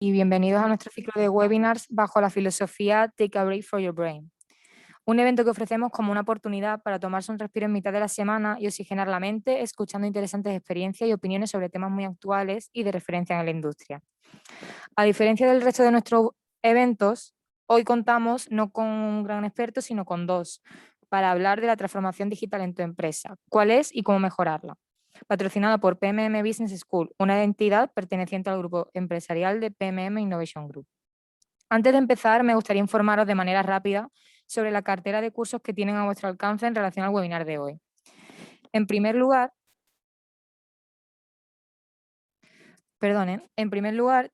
y bienvenidos a nuestro ciclo de webinars bajo la filosofía Take a Break for Your Brain. Un evento que ofrecemos como una oportunidad para tomarse un respiro en mitad de la semana y oxigenar la mente, escuchando interesantes experiencias y opiniones sobre temas muy actuales y de referencia en la industria. A diferencia del resto de nuestros eventos, hoy contamos no con un gran experto, sino con dos, para hablar de la transformación digital en tu empresa, cuál es y cómo mejorarla. Patrocinada por PMM Business School, una entidad perteneciente al grupo empresarial de PMM Innovation Group. Antes de empezar, me gustaría informaros de manera rápida sobre la cartera de cursos que tienen a vuestro alcance en relación al webinar de hoy. En primer lugar,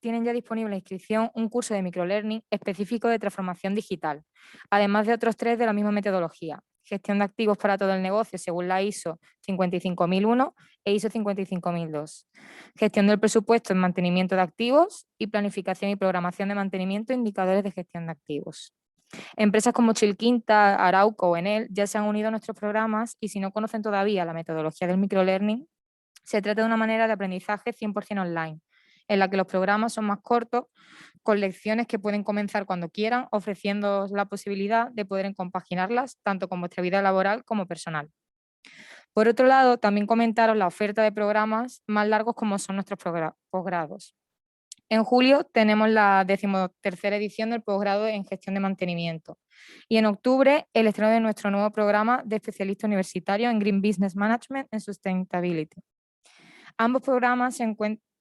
tienen ya disponible la inscripción un curso de microlearning específico de transformación digital, además de otros 3 de la misma metodología: gestión de activos para todo el negocio según la ISO 55001 e ISO 55002, gestión del presupuesto en mantenimiento de activos y planificación y programación de mantenimiento e indicadores de gestión de activos. Empresas como Chilquinta, Arauco o Enel ya se han unido a nuestros programas y si no conocen todavía la metodología del microlearning, se trata de una manera de aprendizaje 100% online, en la que los programas son más cortos, con lecciones que pueden comenzar cuando quieran, ofreciendo la posibilidad de poder compaginarlas tanto con vuestra vida laboral como personal. Por otro lado, también comentaros la oferta de programas más largos como son nuestros posgrados. En julio tenemos la 13ª edición del posgrado en gestión de mantenimiento y en octubre el estreno de nuestro nuevo programa de especialista universitario en Green Business Management and Sustainability. Ambos programas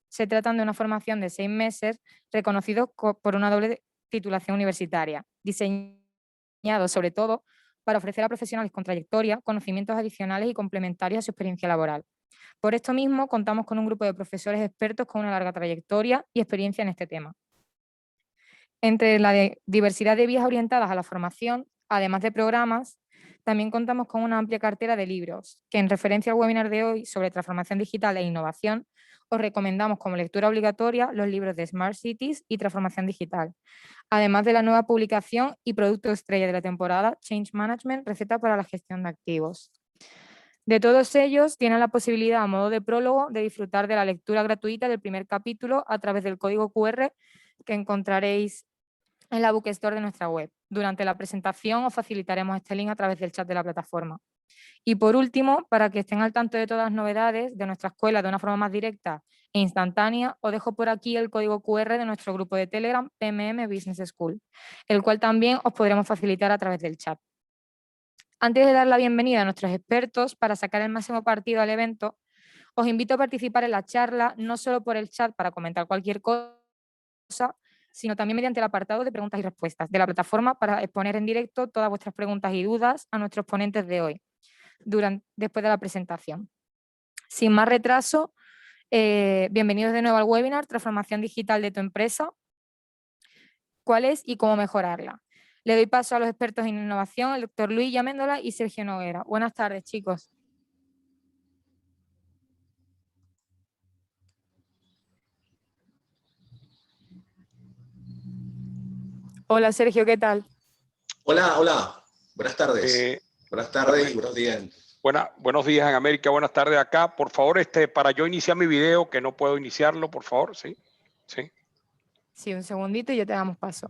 se tratan de una formación de 6 meses reconocidos por una doble titulación universitaria, diseñados sobre todo para ofrecer a profesionales con trayectoria conocimientos adicionales y complementarios a su experiencia laboral. Por esto mismo, contamos con un grupo de profesores expertos con una larga trayectoria y experiencia en este tema. Entre la diversidad de vías orientadas a la formación, además de programas, también contamos con una amplia cartera de libros, que en referencia al webinar de hoy sobre transformación digital e innovación, os recomendamos como lectura obligatoria los libros de Smart Cities y Transformación Digital, además de la nueva publicación y producto estrella de la temporada, Change Management, receta para la gestión de activos. De todos ellos, tienen la posibilidad, a modo de prólogo, de disfrutar de la lectura gratuita del primer capítulo a través del código QR que encontraréis en la Bookstore de nuestra web. Durante la presentación os facilitaremos este link a través del chat de la plataforma. Y por último, para que estén al tanto de todas las novedades de nuestra escuela de una forma más directa e instantánea, os dejo por aquí el código QR de nuestro grupo de Telegram PMM Business School, el cual también os podremos facilitar a través del chat. Antes de dar la bienvenida a nuestros expertos para sacar el máximo partido al evento, os invito a participar en la charla, no solo por el chat para comentar cualquier cosa, sino también mediante el apartado de preguntas y respuestas de la plataforma para exponer en directo todas vuestras preguntas y dudas a nuestros ponentes de hoy, después de la presentación. Sin más retraso, bienvenidos de nuevo al webinar Transformación Digital de tu empresa, cuál es y cómo mejorarla. Le doy paso a los expertos en innovación, el doctor Luis Llaméndola y Sergio Noguera. Buenas tardes, chicos. Hola, Sergio, ¿qué tal? Hola, hola. Buenas tardes. Buenas tardes y buenos días. Buenos días en América, buenas tardes acá. Por favor, para yo iniciar mi video, que no puedo iniciarlo, por favor, ¿sí? Sí, un segundito y ya te damos paso.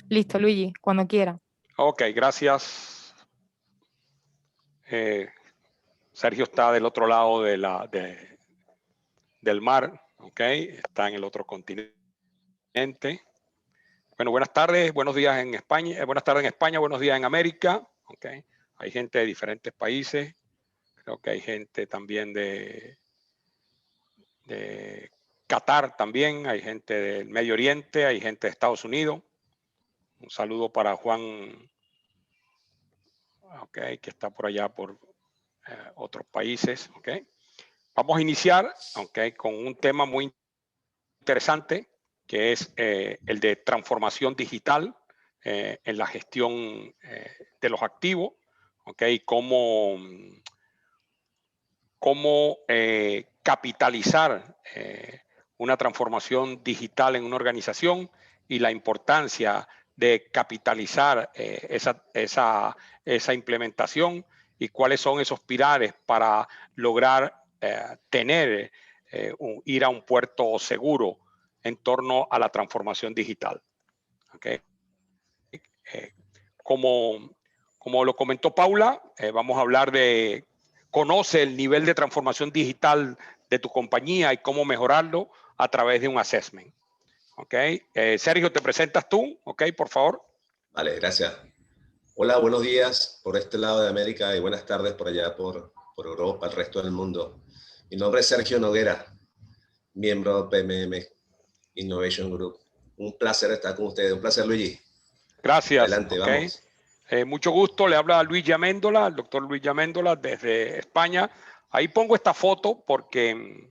Listo, Luigi, cuando quiera. Ok, gracias. Sergio está del otro lado del mar, ok, está en el otro continente. Bueno, buenas tardes, buenos días en España, buenas tardes en España, buenos días en América, ok. Hay gente de diferentes países, creo que hay gente también de Qatar también, hay gente del Medio Oriente, hay gente de Estados Unidos. Un saludo para Juan, okay, que está por allá por otros países. Okay. Vamos a iniciar, okay, con un tema muy interesante, que es el de transformación digital en la gestión de los activos. Okay, cómo capitalizar una transformación digital en una organización y la importancia de capitalizar esa implementación y cuáles son esos pilares para lograr tener ir a un puerto seguro en torno a la transformación digital. ¿Okay? Como lo comentó Paula, vamos a hablar de conoce el nivel de transformación digital de tu compañía y cómo mejorarlo a través de un assessment. ¿Okay? Sergio, ¿te presentas tú? ¿Okay? Por favor. Vale, gracias. Hola, buenos días por este lado de América y buenas tardes por allá por Europa, el resto del mundo. Mi nombre es Sergio Noguera, miembro de PMM Innovation Group. Un placer estar con ustedes. Un placer, Luigi. Gracias. Adelante, okay. Vamos. Mucho gusto. Le habla Luigi Amendola, el doctor Luigi Amendola desde España. Ahí pongo esta foto porque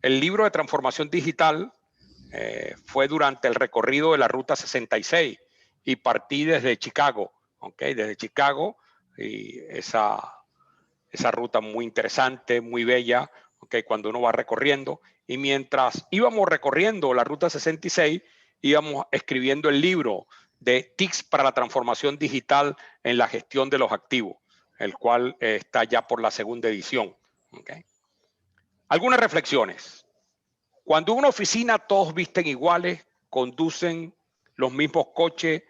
el libro de transformación digital fue durante el recorrido de la Ruta 66 y partí desde Chicago, ¿okay? Desde Chicago, y esa ruta muy interesante, muy bella, ¿okay? Cuando uno va recorriendo. Y mientras íbamos recorriendo la Ruta 66, íbamos escribiendo el libro de TICS para la transformación digital en la gestión de los activos, el cual está ya por la segunda edición. ¿Okay? Algunas reflexiones. Cuando en una oficina todos visten iguales, conducen los mismos coches,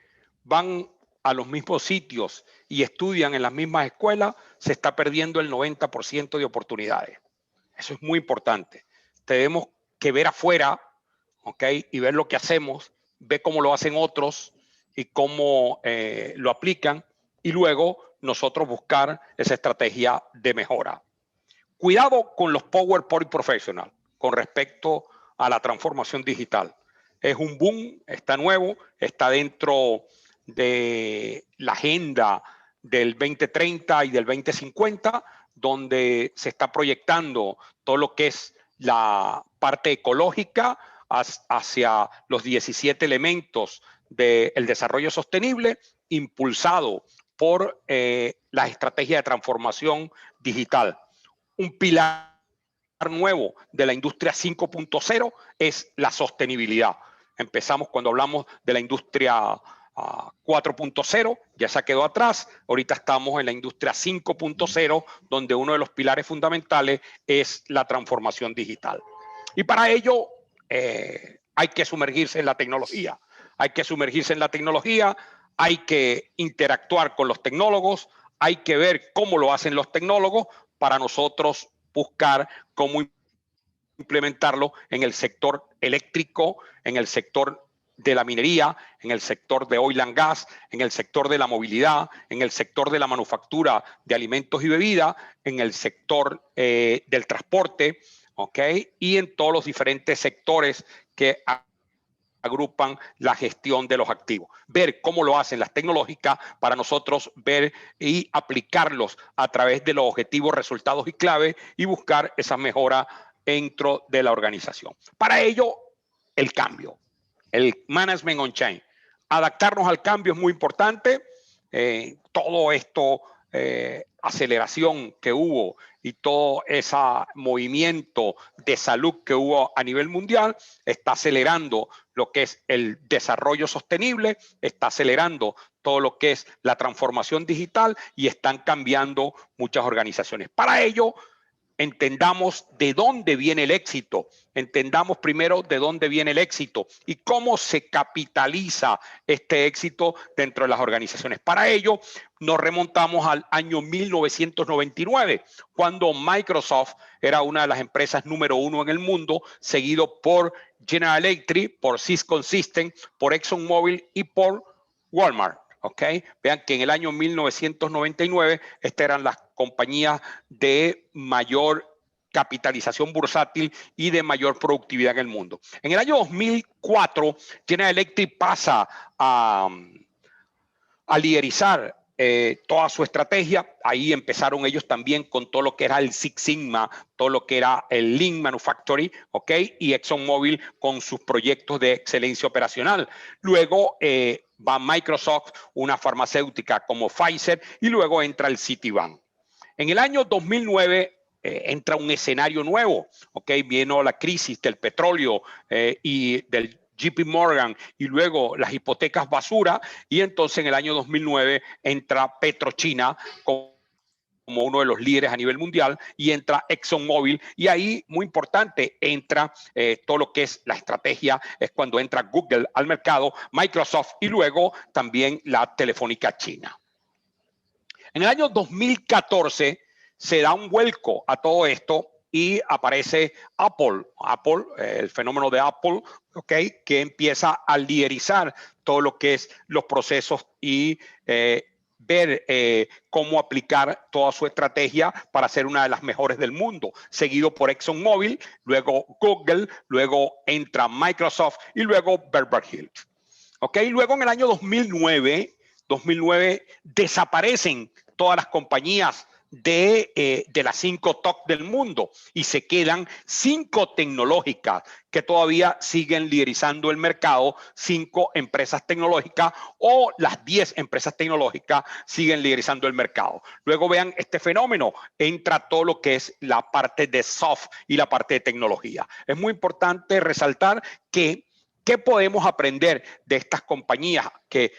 van a los mismos sitios y estudian en las mismas escuelas, se está perdiendo el 90% de oportunidades. Eso es muy importante. Tenemos que ver afuera, ¿okay? Y ver lo que hacemos, ver cómo lo hacen otros y cómo lo aplican, y luego nosotros buscar esa estrategia de mejora. Cuidado con los PowerPoint Professional con respecto a la transformación digital. Es un boom, está nuevo, está dentro de la agenda del 2030 y del 2050, donde se está proyectando todo lo que es la parte ecológica hacia los 17 elementos del desarrollo sostenible, impulsado por la estrategia de transformación digital. Un pilar nuevo de la industria 5.0 es la sostenibilidad. Empezamos cuando hablamos de la industria 4.0, ya se quedó atrás. Ahorita estamos en la industria 5.0, donde uno de los pilares fundamentales es la transformación digital. Y para ello hay que sumergirse en la tecnología. Hay que sumergirse en la tecnología, hay que interactuar con los tecnólogos, hay que ver cómo lo hacen los tecnólogos para nosotros buscar cómo implementarlo en el sector eléctrico, en el sector de la minería, en el sector de oil and gas, en el sector de la movilidad, en el sector de la manufactura de alimentos y bebidas, en el sector del transporte, ¿okay? Y en todos los diferentes sectores que agrupan la gestión de los activos. Ver cómo lo hacen las tecnológicas para nosotros ver y aplicarlos a través de los objetivos, resultados y claves y buscar esa mejora dentro de la organización. Para ello, el cambio, el management on change. Adaptarnos al cambio es muy importante. Todo esto, aceleración que hubo y todo ese movimiento de salud que hubo a nivel mundial está acelerando lo que es el desarrollo sostenible, está acelerando todo lo que es la transformación digital y están cambiando muchas organizaciones. Para ello, entendamos de dónde viene el éxito, entendamos primero de dónde viene el éxito y cómo se capitaliza este éxito dentro de las organizaciones. Para ello, nos remontamos al año 1999, cuando Microsoft era una de las empresas número 1 en el mundo, seguido por General Electric, por Cisco Systems, por ExxonMobil y por Walmart. Okay. Vean que en el año 1999 estas eran las compañías de mayor capitalización bursátil y de mayor productividad en el mundo. En el año 2004, General Electric pasa a liderizar toda su estrategia. Ahí empezaron ellos también con todo lo que era el Six Sigma, todo lo que era el Lean Manufacturing, ¿ok? Y ExxonMobil con sus proyectos de excelencia operacional. Luego va Microsoft, una farmacéutica como Pfizer, y luego entra el Citibank. En el año 2009 entra un escenario nuevo, ¿ok? Vino la crisis del petróleo y del JP Morgan y luego las hipotecas basura, y entonces en el año 2009 entra PetroChina con como uno de los líderes a nivel mundial, y entra ExxonMobil, y ahí, muy importante, entra todo lo que es la estrategia, es cuando entra Google al mercado, Microsoft, y luego también la Telefónica China. En el año 2014 se da un vuelco a todo esto y aparece Apple, el fenómeno de Apple, ¿okay? Que empieza a liderizar todo lo que es los procesos y ver cómo aplicar toda su estrategia para ser una de las mejores del mundo, seguido por ExxonMobil, luego Google, luego entra Microsoft y luego Bear Hills. ¿Okay? Luego en el año 2009 desaparecen todas las compañías de las 5 top del mundo y se quedan 5 tecnológicas que todavía siguen liderizando el mercado, 5 empresas tecnológicas o las 10 empresas tecnológicas siguen liderizando el mercado. Luego vean este fenómeno, entra todo lo que es la parte de soft y la parte de tecnología. Es muy importante resaltar que ¿qué podemos aprender de estas compañías que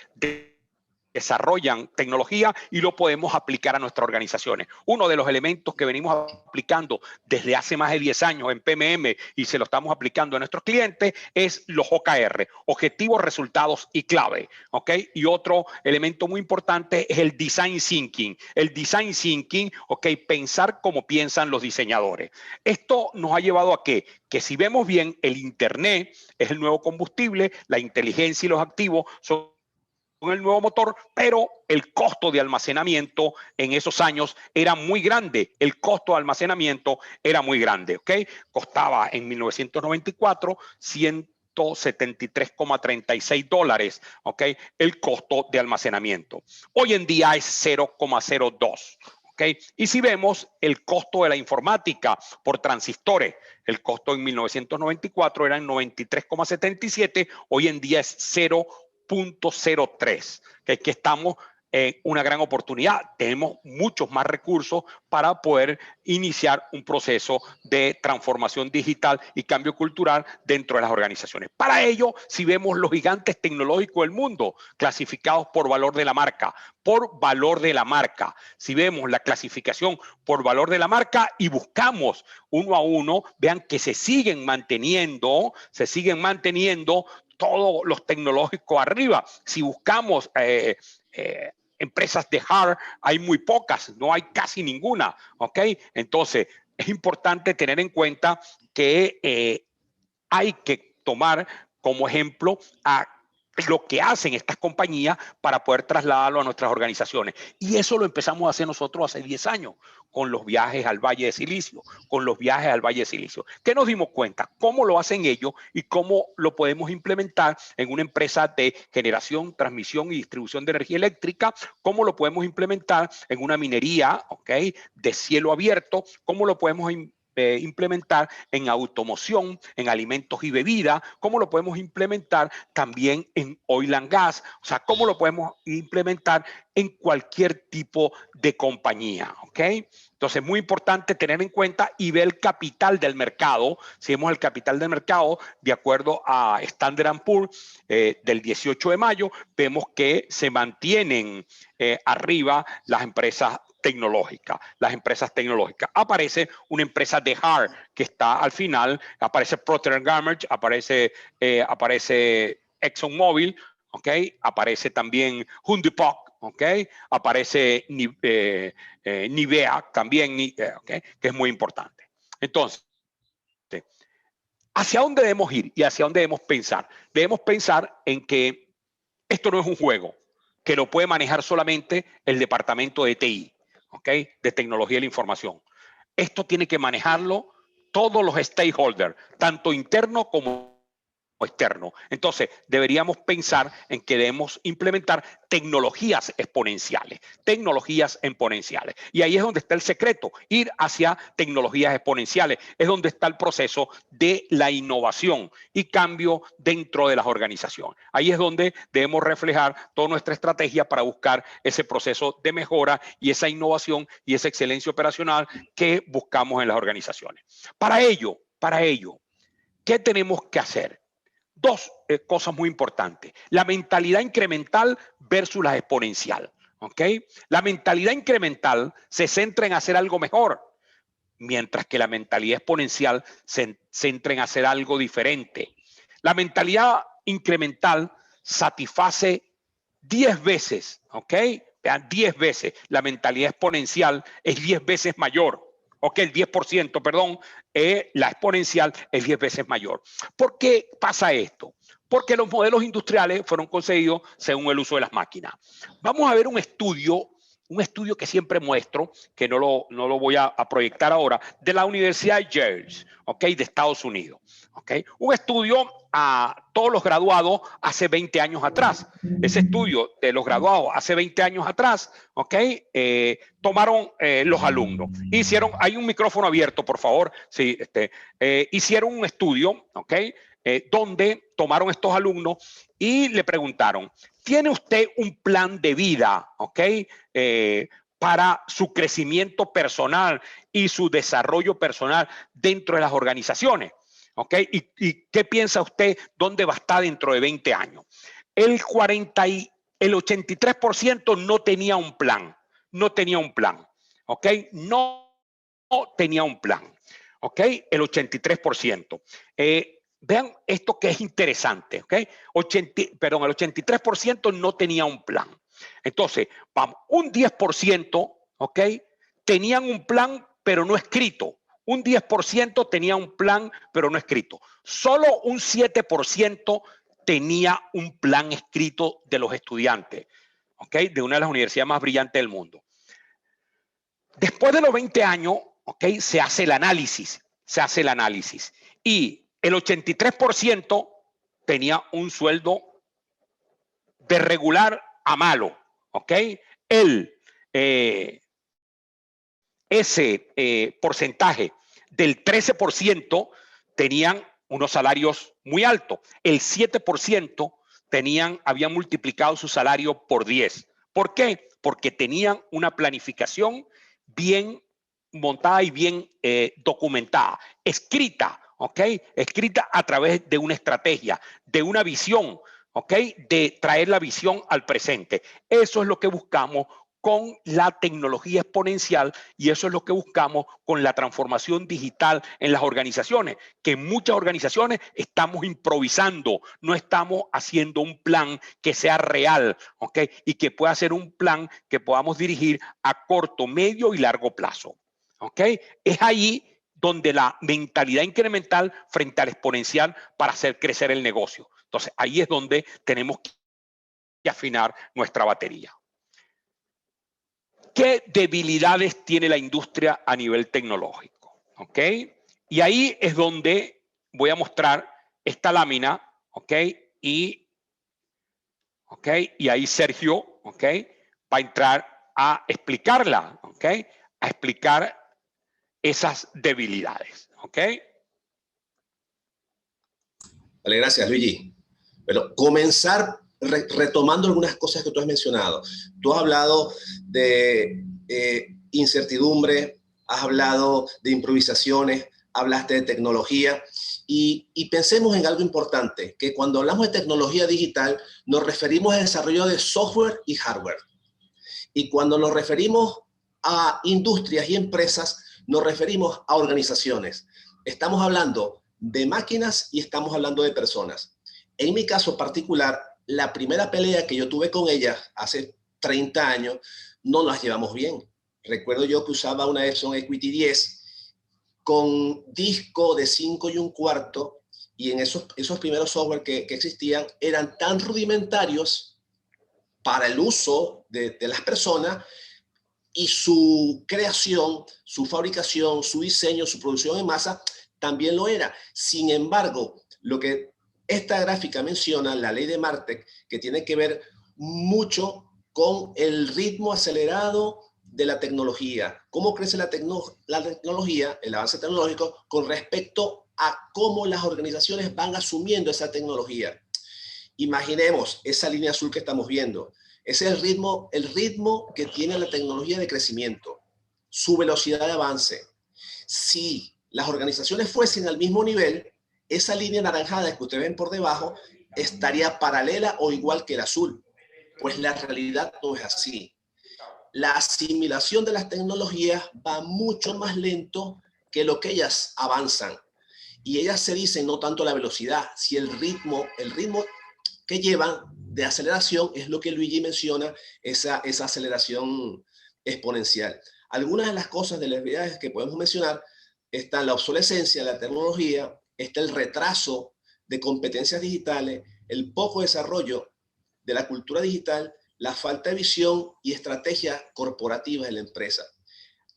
desarrollan tecnología y lo podemos aplicar a nuestras organizaciones? Uno de los elementos que venimos aplicando desde hace más de 10 años en PMM y se lo estamos aplicando a nuestros clientes es los OKR, objetivos, resultados y clave. ¿Ok? Y otro elemento muy importante es el design thinking. El design thinking, ¿ok? Pensar como piensan los diseñadores. Esto nos ha llevado a que si vemos bien, el Internet es el nuevo combustible, la inteligencia y los activos son el nuevo motor, pero el costo de almacenamiento en esos años era muy grande. El costo de almacenamiento era muy grande, ¿ok? Costaba en 1994 $173,36 dólares, ¿ok? El costo de almacenamiento. Hoy en día es 0,02. ¿Okay? Y si vemos el costo de la informática por transistores, el costo en 1994 era 93,77, hoy en día es 0,03, que estamos en una gran oportunidad. Tenemos muchos más recursos para poder iniciar un proceso de transformación digital y cambio cultural dentro de las organizaciones. Para ello, si vemos los gigantes tecnológicos del mundo clasificados por valor de la marca, si vemos la clasificación por valor de la marca y buscamos uno a uno, vean que se siguen manteniendo todos los tecnológicos arriba. Si buscamos empresas de hard, hay muy pocas, no hay casi ninguna, ¿ok? Entonces, es importante tener en cuenta que hay que tomar como ejemplo a lo que hacen estas compañías para poder trasladarlo a nuestras organizaciones. Y eso lo empezamos a hacer nosotros hace 10 años con los viajes al Valle de Silicio, ¿Qué nos dimos cuenta? ¿Cómo lo hacen ellos y cómo lo podemos implementar en una empresa de generación, transmisión y distribución de energía eléctrica? ¿Cómo lo podemos implementar en una minería, ¿ok? De cielo abierto? ¿Cómo lo podemos implementar en automoción, en alimentos y bebidas? ¿Cómo lo podemos implementar también en oil and gas? O sea, ¿cómo lo podemos implementar en cualquier tipo de compañía? ¿Ok? Entonces, muy importante tener en cuenta y ver el capital del mercado. Si vemos el capital del mercado, de acuerdo a Standard & Poor's del 18 de mayo, vemos que se mantienen arriba las empresas tecnológicas. Aparece una empresa de hard que está al final, aparece Procter & Gamble, aparece ExxonMobil, ¿ok? Aparece también Hyundai, ¿ok? Aparece Nivea también, ¿ok? Que es muy importante. Entonces, ¿hacia dónde debemos ir y hacia dónde debemos pensar? Debemos pensar en que esto no es un juego, que lo puede manejar solamente el departamento de TI. ¿Ok? De tecnología de la información. Esto tiene que manejarlo todos los stakeholders, tanto internos como externo. Entonces, deberíamos pensar en que debemos implementar tecnologías exponenciales. Y ahí es donde está el secreto, ir hacia tecnologías exponenciales. Es donde está el proceso de la innovación y cambio dentro de las organizaciones. Ahí es donde debemos reflejar toda nuestra estrategia para buscar ese proceso de mejora y esa innovación y esa excelencia operacional que buscamos en las organizaciones. Para ello, ¿qué tenemos que hacer? Dos cosas muy importantes. La mentalidad incremental versus la exponencial. ¿ok? La mentalidad incremental se centra en hacer algo mejor, mientras que la mentalidad exponencial se centra en hacer algo diferente. La mentalidad incremental satisface 10 veces, ¿ok? Vean, 10 veces. La mentalidad exponencial es 10 veces mayor. ¿Ok? El 10%, perdón, la exponencial es 10 veces mayor. ¿Por qué pasa esto? Porque los modelos industriales fueron concebidos según el uso de las máquinas. Vamos a ver un estudio que siempre muestro, que no lo voy a proyectar ahora, de la Universidad de Yale, ¿ok? De Estados Unidos. ¿Okay? Un estudio a todos los graduados hace 20 años atrás. Ese estudio de los graduados hace 20 años atrás, ¿okay? Tomaron los alumnos. Hicieron, hay un micrófono abierto, por favor. Sí, hicieron un estudio, ¿okay? Donde tomaron estos alumnos y le preguntaron, ¿tiene usted un plan de vida, ¿okay? Para su crecimiento personal y su desarrollo personal dentro de las organizaciones? ¿Ok? ¿Y qué piensa usted? ¿Dónde va a estar dentro de 20 años? El 83% no tenía un plan. No tenía un plan. ¿Ok? No tenía un plan. ¿Ok? El 83%. Vean esto que es interesante. ¿Ok? El 83% no tenía un plan. Entonces, vamos, un 10%, ¿ok? Tenían un plan, pero no escrito. Un 10% tenía un plan, pero no escrito. Solo un 7% tenía un plan escrito de los estudiantes, ¿ok? De una de las universidades más brillantes del mundo. Después de los 20 años, ¿ok? Se hace el análisis. Y el 83% tenía un sueldo de regular a malo, ¿ok? Ese porcentaje del 13% tenían unos salarios muy altos. El 7% habían multiplicado su salario por 10. ¿Por qué? Porque tenían una planificación bien montada y bien documentada, escrita, ¿ok? Escrita a través de una estrategia, de una visión, ¿ok? De traer la visión al presente. Eso es lo que buscamos con la tecnología exponencial y eso es lo que buscamos con la transformación digital en las organizaciones, que en muchas organizaciones estamos improvisando, no estamos haciendo un plan que sea real, ¿ok? Y que pueda ser un plan que podamos dirigir a corto, medio y largo plazo, ¿ok? Es ahí donde la mentalidad incremental frente al exponencial para hacer crecer el negocio. Entonces, ahí es donde tenemos que afinar nuestra batería. ¿Qué debilidades tiene la industria a nivel tecnológico? ¿Ok? Y ahí es donde voy a mostrar esta lámina, ¿ok? Y ahí Sergio, ¿ok? Va a entrar a explicarla, ¿ok? A explicar esas debilidades, ¿ok? Vale, gracias, Luigi. Bueno, comenzar retomando algunas cosas que tú has mencionado. Tú has hablado de incertidumbre, has hablado de improvisaciones, hablaste de tecnología y pensemos en algo importante, que cuando hablamos de tecnología digital nos referimos al desarrollo de software y hardware. Y cuando nos referimos a industrias y empresas, nos referimos a organizaciones. Estamos hablando de máquinas y estamos hablando de personas. En mi caso particular, la primera pelea que yo tuve con ella hace 30 años, no las llevamos bien. Recuerdo yo que usaba una Epson Equity 10 con disco de 5 1/4 y en esos primeros software que existían eran tan rudimentarios para el uso de las personas y su creación, su fabricación, su diseño, su producción en masa también lo era. Sin embargo, lo que esta gráfica menciona, la ley de Martek, que tiene que ver mucho con el ritmo acelerado de la tecnología. Cómo crece la tecnología, el avance tecnológico, con respecto a cómo las organizaciones van asumiendo esa tecnología. Imaginemos esa línea azul que estamos viendo. Ese es el ritmo que tiene la tecnología de crecimiento, su velocidad de avance. Si las organizaciones fuesen al mismo nivel, esa línea anaranjada que ustedes ven por debajo estaría paralela o igual que el azul. Pues la realidad no es así. la asimilación de las tecnologías va mucho más lento que lo que ellas avanzan. Y ellas se dicen no tanto la velocidad, si el ritmo que llevan de aceleración es lo que Luigi menciona, esa aceleración exponencial. Algunas de las cosas de las habilidades que podemos mencionar están la obsolescencia de la tecnología, está el retraso de competencias digitales, el poco desarrollo de la cultura digital, la falta de visión y estrategias corporativas de la empresa.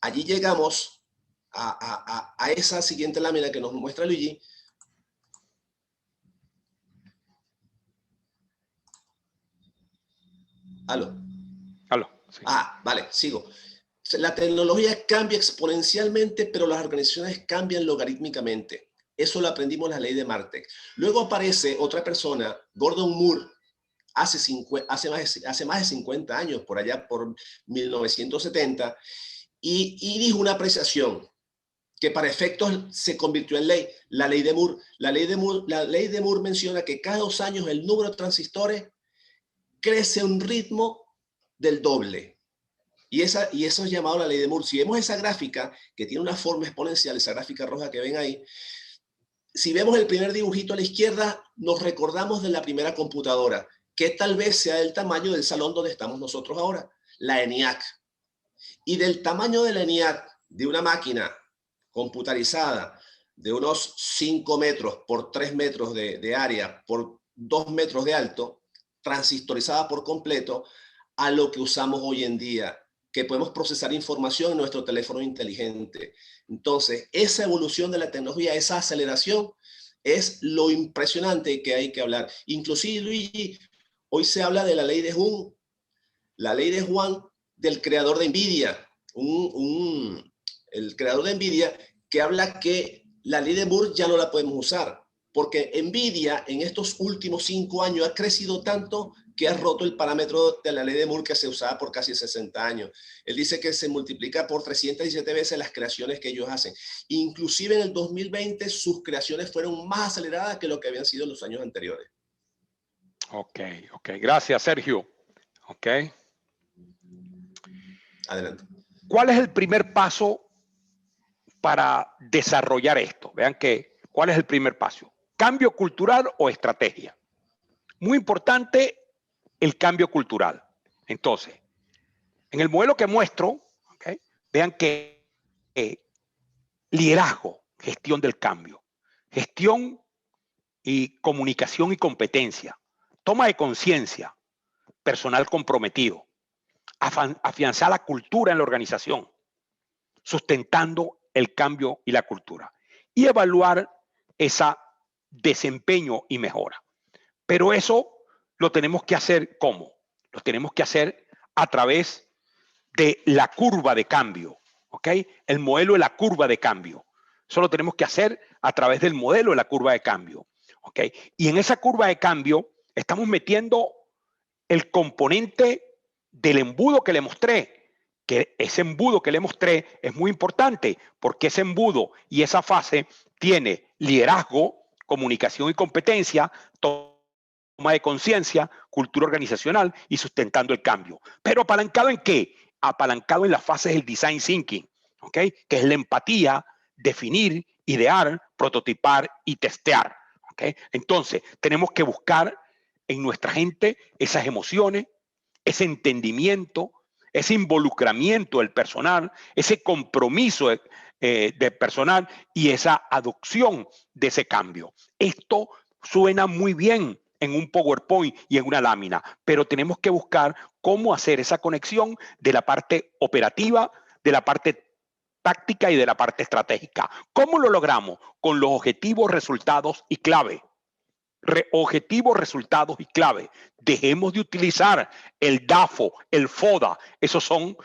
Allí llegamos a esa siguiente lámina que nos muestra Luigi. ¿Aló? Sí. Vale, sigo. La tecnología cambia exponencialmente, pero las organizaciones cambian logarítmicamente. Eso lo aprendimos en la ley de Martek. Luego aparece otra persona, Gordon Moore, hace más de 50 años, por allá por 1970, y dijo una apreciación que para efectos se convirtió en ley, la ley de Moore. La ley de Moore menciona que cada 2 años el número de transistores crece a un ritmo del doble. Y eso es llamado la ley de Moore. Si vemos esa gráfica, que tiene una forma exponencial, esa gráfica roja que ven ahí, si vemos el primer dibujito a la izquierda, nos recordamos de la primera computadora, que tal vez sea del tamaño del salón donde estamos nosotros ahora, la ENIAC. Y del tamaño de la ENIAC, de una máquina computarizada de unos 5 metros por 3 metros de área, por 2 metros de alto, transistorizada por completo, a lo que usamos hoy en día, que podemos procesar información en nuestro teléfono inteligente. Entonces, esa evolución de la tecnología, esa aceleración, es lo impresionante que hay que hablar. Inclusive, Luigi, hoy se habla de la ley de Hund, la ley de Hund del creador de NVIDIA, el creador de NVIDIA, que habla que la ley de Moore ya no la podemos usar, porque NVIDIA en estos últimos 5 años ha crecido tanto que ha roto el parámetro de la ley de Moore que se usaba por casi 60 años. Él dice que se multiplica por 317 veces las creaciones que ellos hacen. Inclusive en el 2020 sus creaciones fueron más aceleradas que lo que habían sido en los años anteriores. Ok. Gracias, Sergio. Ok. Adelante. ¿Cuál es el primer paso para desarrollar esto? Vean que, ¿cuál es el primer paso? ¿Cambio cultural o estrategia? Muy importante el cambio cultural. Entonces, en el modelo que muestro, ¿okay? Vean que liderazgo, gestión del cambio, gestión y comunicación y competencia, toma de conciencia, personal comprometido, afianzar la cultura en la organización, sustentando el cambio y la cultura, y evaluar ese desempeño y mejora. Pero eso lo tenemos que hacer ¿cómo? Lo tenemos que hacer a través de la curva de cambio, ¿ok? El modelo de la curva de cambio. Eso lo tenemos que hacer a través del modelo de la curva de cambio, ¿ok? Y en esa curva de cambio estamos metiendo el componente del embudo que le mostré, que ese embudo que le mostré es muy importante porque ese embudo y esa fase tiene liderazgo, comunicación y competencia, toma de conciencia, cultura organizacional y sustentando el cambio. Pero apalancado ¿en qué? Apalancado en las fases del design thinking, ¿ok? Que es la empatía, definir, idear, prototipar y testear, ¿ok? Entonces, tenemos que buscar en nuestra gente esas emociones, ese entendimiento, ese involucramiento del personal, ese compromiso de personal y esa adopción de ese cambio. Esto suena muy bien en un PowerPoint y en una lámina, pero tenemos que buscar cómo hacer esa conexión de la parte operativa, de la parte táctica y de la parte estratégica. ¿Cómo lo logramos? Con los objetivos, resultados y clave. Objetivos, resultados y clave. Dejemos de utilizar el DAFO, el FODA. Esos son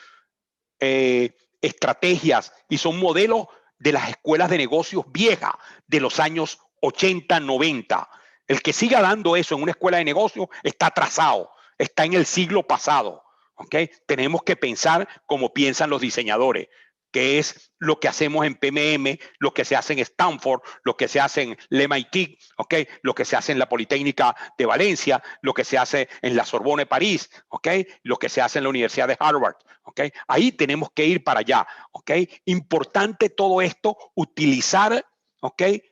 estrategias y son modelos de las escuelas de negocios viejas de los años 80, 90. El que siga dando eso en una escuela de negocios está atrasado, está en el siglo pasado. ¿Okay? Tenemos que pensar como piensan los diseñadores. que es lo que hacemos en PMM, lo que se hace en Stanford, lo que se hace en el MIT, ¿okay? Lo que se hace en la Politécnica de Valencia, lo que se hace en la Sorbonne de París, ¿okay? Lo que se hace en la Universidad de Harvard. ¿Okay? Ahí tenemos que ir para allá. ¿Okay? Importante todo esto, utilizar, ¿okay?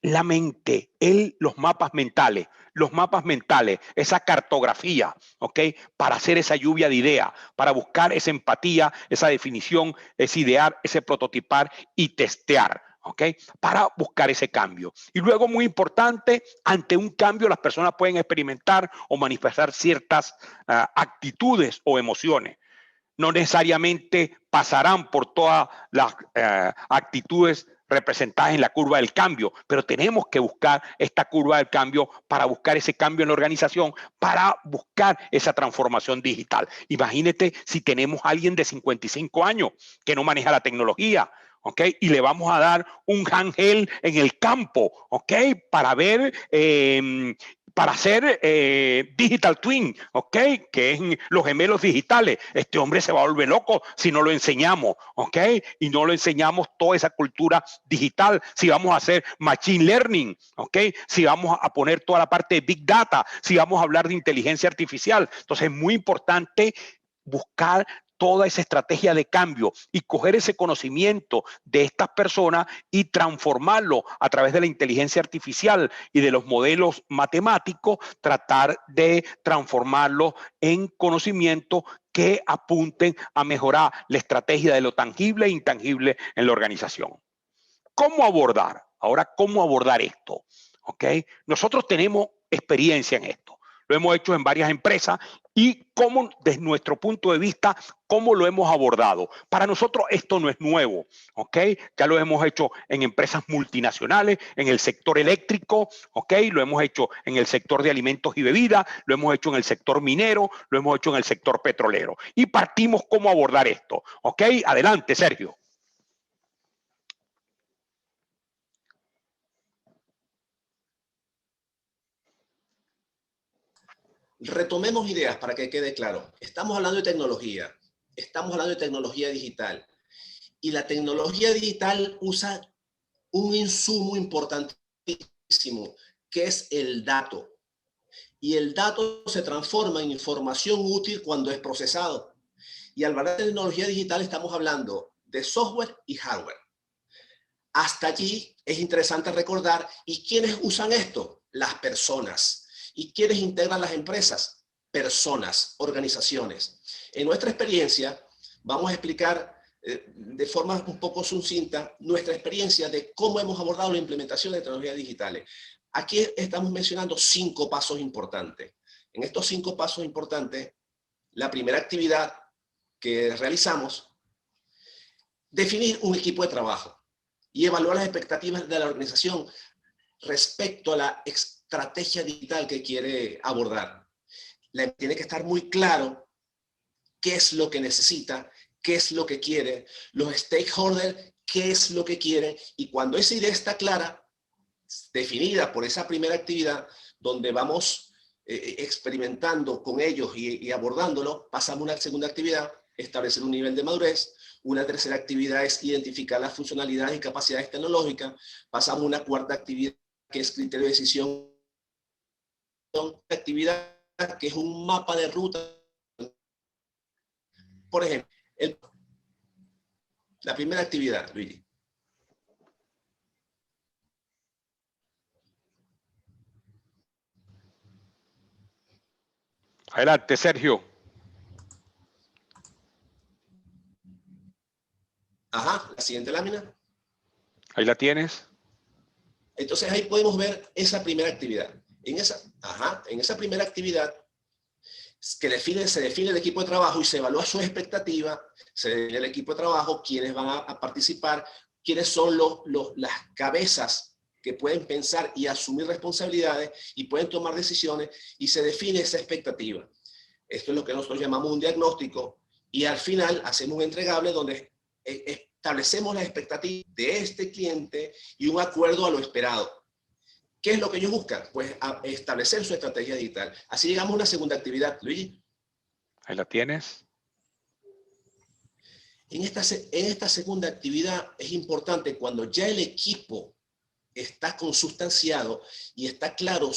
La mente, los mapas mentales. Los mapas mentales, esa cartografía, ¿ok? Para hacer esa lluvia de ideas, para buscar esa empatía, esa definición, ese idear, ese prototipar y testear, ¿ok? Para buscar ese cambio. Y luego, muy importante, ante un cambio las personas pueden experimentar o manifestar ciertas actitudes o emociones. No necesariamente pasarán por todas las actitudes representadas en la curva del cambio, pero tenemos que buscar esta curva del cambio para buscar ese cambio en la organización, para buscar esa transformación digital. Imagínate si tenemos a alguien de 55 años que no maneja la tecnología, ¿ok? Y le vamos a dar un handheld en el campo, ¿ok? Para ver para hacer digital twin, ¿ok? Que es los gemelos digitales. Este hombre se va a volver loco si no lo enseñamos, ¿ok? Y no lo enseñamos toda esa cultura digital. Si vamos a hacer machine learning, ¿ok? Si vamos a poner toda la parte de big data, si vamos a hablar de inteligencia artificial. Entonces es muy importante buscar toda esa estrategia de cambio y coger ese conocimiento de estas personas y transformarlo a través de la inteligencia artificial y de los modelos matemáticos, tratar de transformarlo en conocimiento que apunten a mejorar la estrategia de lo tangible e intangible en la organización. ¿Cómo abordar? Ahora, ¿cómo abordar esto? ¿Ok? Nosotros tenemos experiencia en esto. Lo hemos hecho en varias empresas y cómo, desde nuestro punto de vista, cómo lo hemos abordado. Para nosotros esto no es nuevo, ¿ok? Ya lo hemos hecho en empresas multinacionales, en el sector eléctrico, ¿ok? Lo hemos hecho en el sector de alimentos y bebidas, lo hemos hecho en el sector minero, lo hemos hecho en el sector petrolero. Y partimos cómo abordar esto, ¿ok? Adelante, Sergio. Retomemos ideas para que quede claro. Estamos hablando de tecnología, estamos hablando de tecnología digital. Y la tecnología digital usa un insumo importantísimo, que es el dato. Y el dato se transforma en información útil cuando es procesado. Y al hablar de tecnología digital estamos hablando de software y hardware. Hasta allí es interesante recordar, ¿y quiénes usan esto? Las personas. ¿Y quiénes integran las empresas? Personas, organizaciones. En nuestra experiencia, vamos a explicar de forma un poco sucinta nuestra experiencia de cómo hemos abordado la implementación de tecnologías digitales. Aquí estamos mencionando 5 pasos importantes. En estos 5 pasos importantes, la primera actividad que realizamos, definir un equipo de trabajo y evaluar las expectativas de la organización respecto a la estrategia digital que quiere abordar. Tiene que estar muy claro qué es lo que necesita, qué es lo que quiere, los stakeholders, qué es lo que quiere, y cuando esa idea está clara, definida por esa primera actividad, donde vamos experimentando con ellos y abordándolo, pasamos a una segunda actividad, establecer un nivel de madurez. Una tercera actividad es identificar las funcionalidades y capacidades tecnológicas. Pasamos a una cuarta actividad, que es criterio de decisión. Actividad que es un mapa de ruta. Por ejemplo, la primera actividad, Luigi. Adelante, Sergio. Ajá, la siguiente lámina. Ahí la tienes. Entonces ahí podemos ver esa primera actividad. En esa primera actividad que se define el equipo de trabajo y se evalúa su expectativa, se define el equipo de trabajo, quiénes van a participar, quiénes son las cabezas que pueden pensar y asumir responsabilidades y pueden tomar decisiones, y se define esa expectativa. Esto es lo que nosotros llamamos un diagnóstico, y al final hacemos un entregable donde establecemos la expectativa de este cliente y un acuerdo a lo esperado. ¿Qué es lo que ellos buscan? Pues establecer su estrategia digital. Así llegamos a una segunda actividad, Luigi. Ahí la tienes. En esta segunda actividad es importante cuando ya el equipo está consustanciado y está claro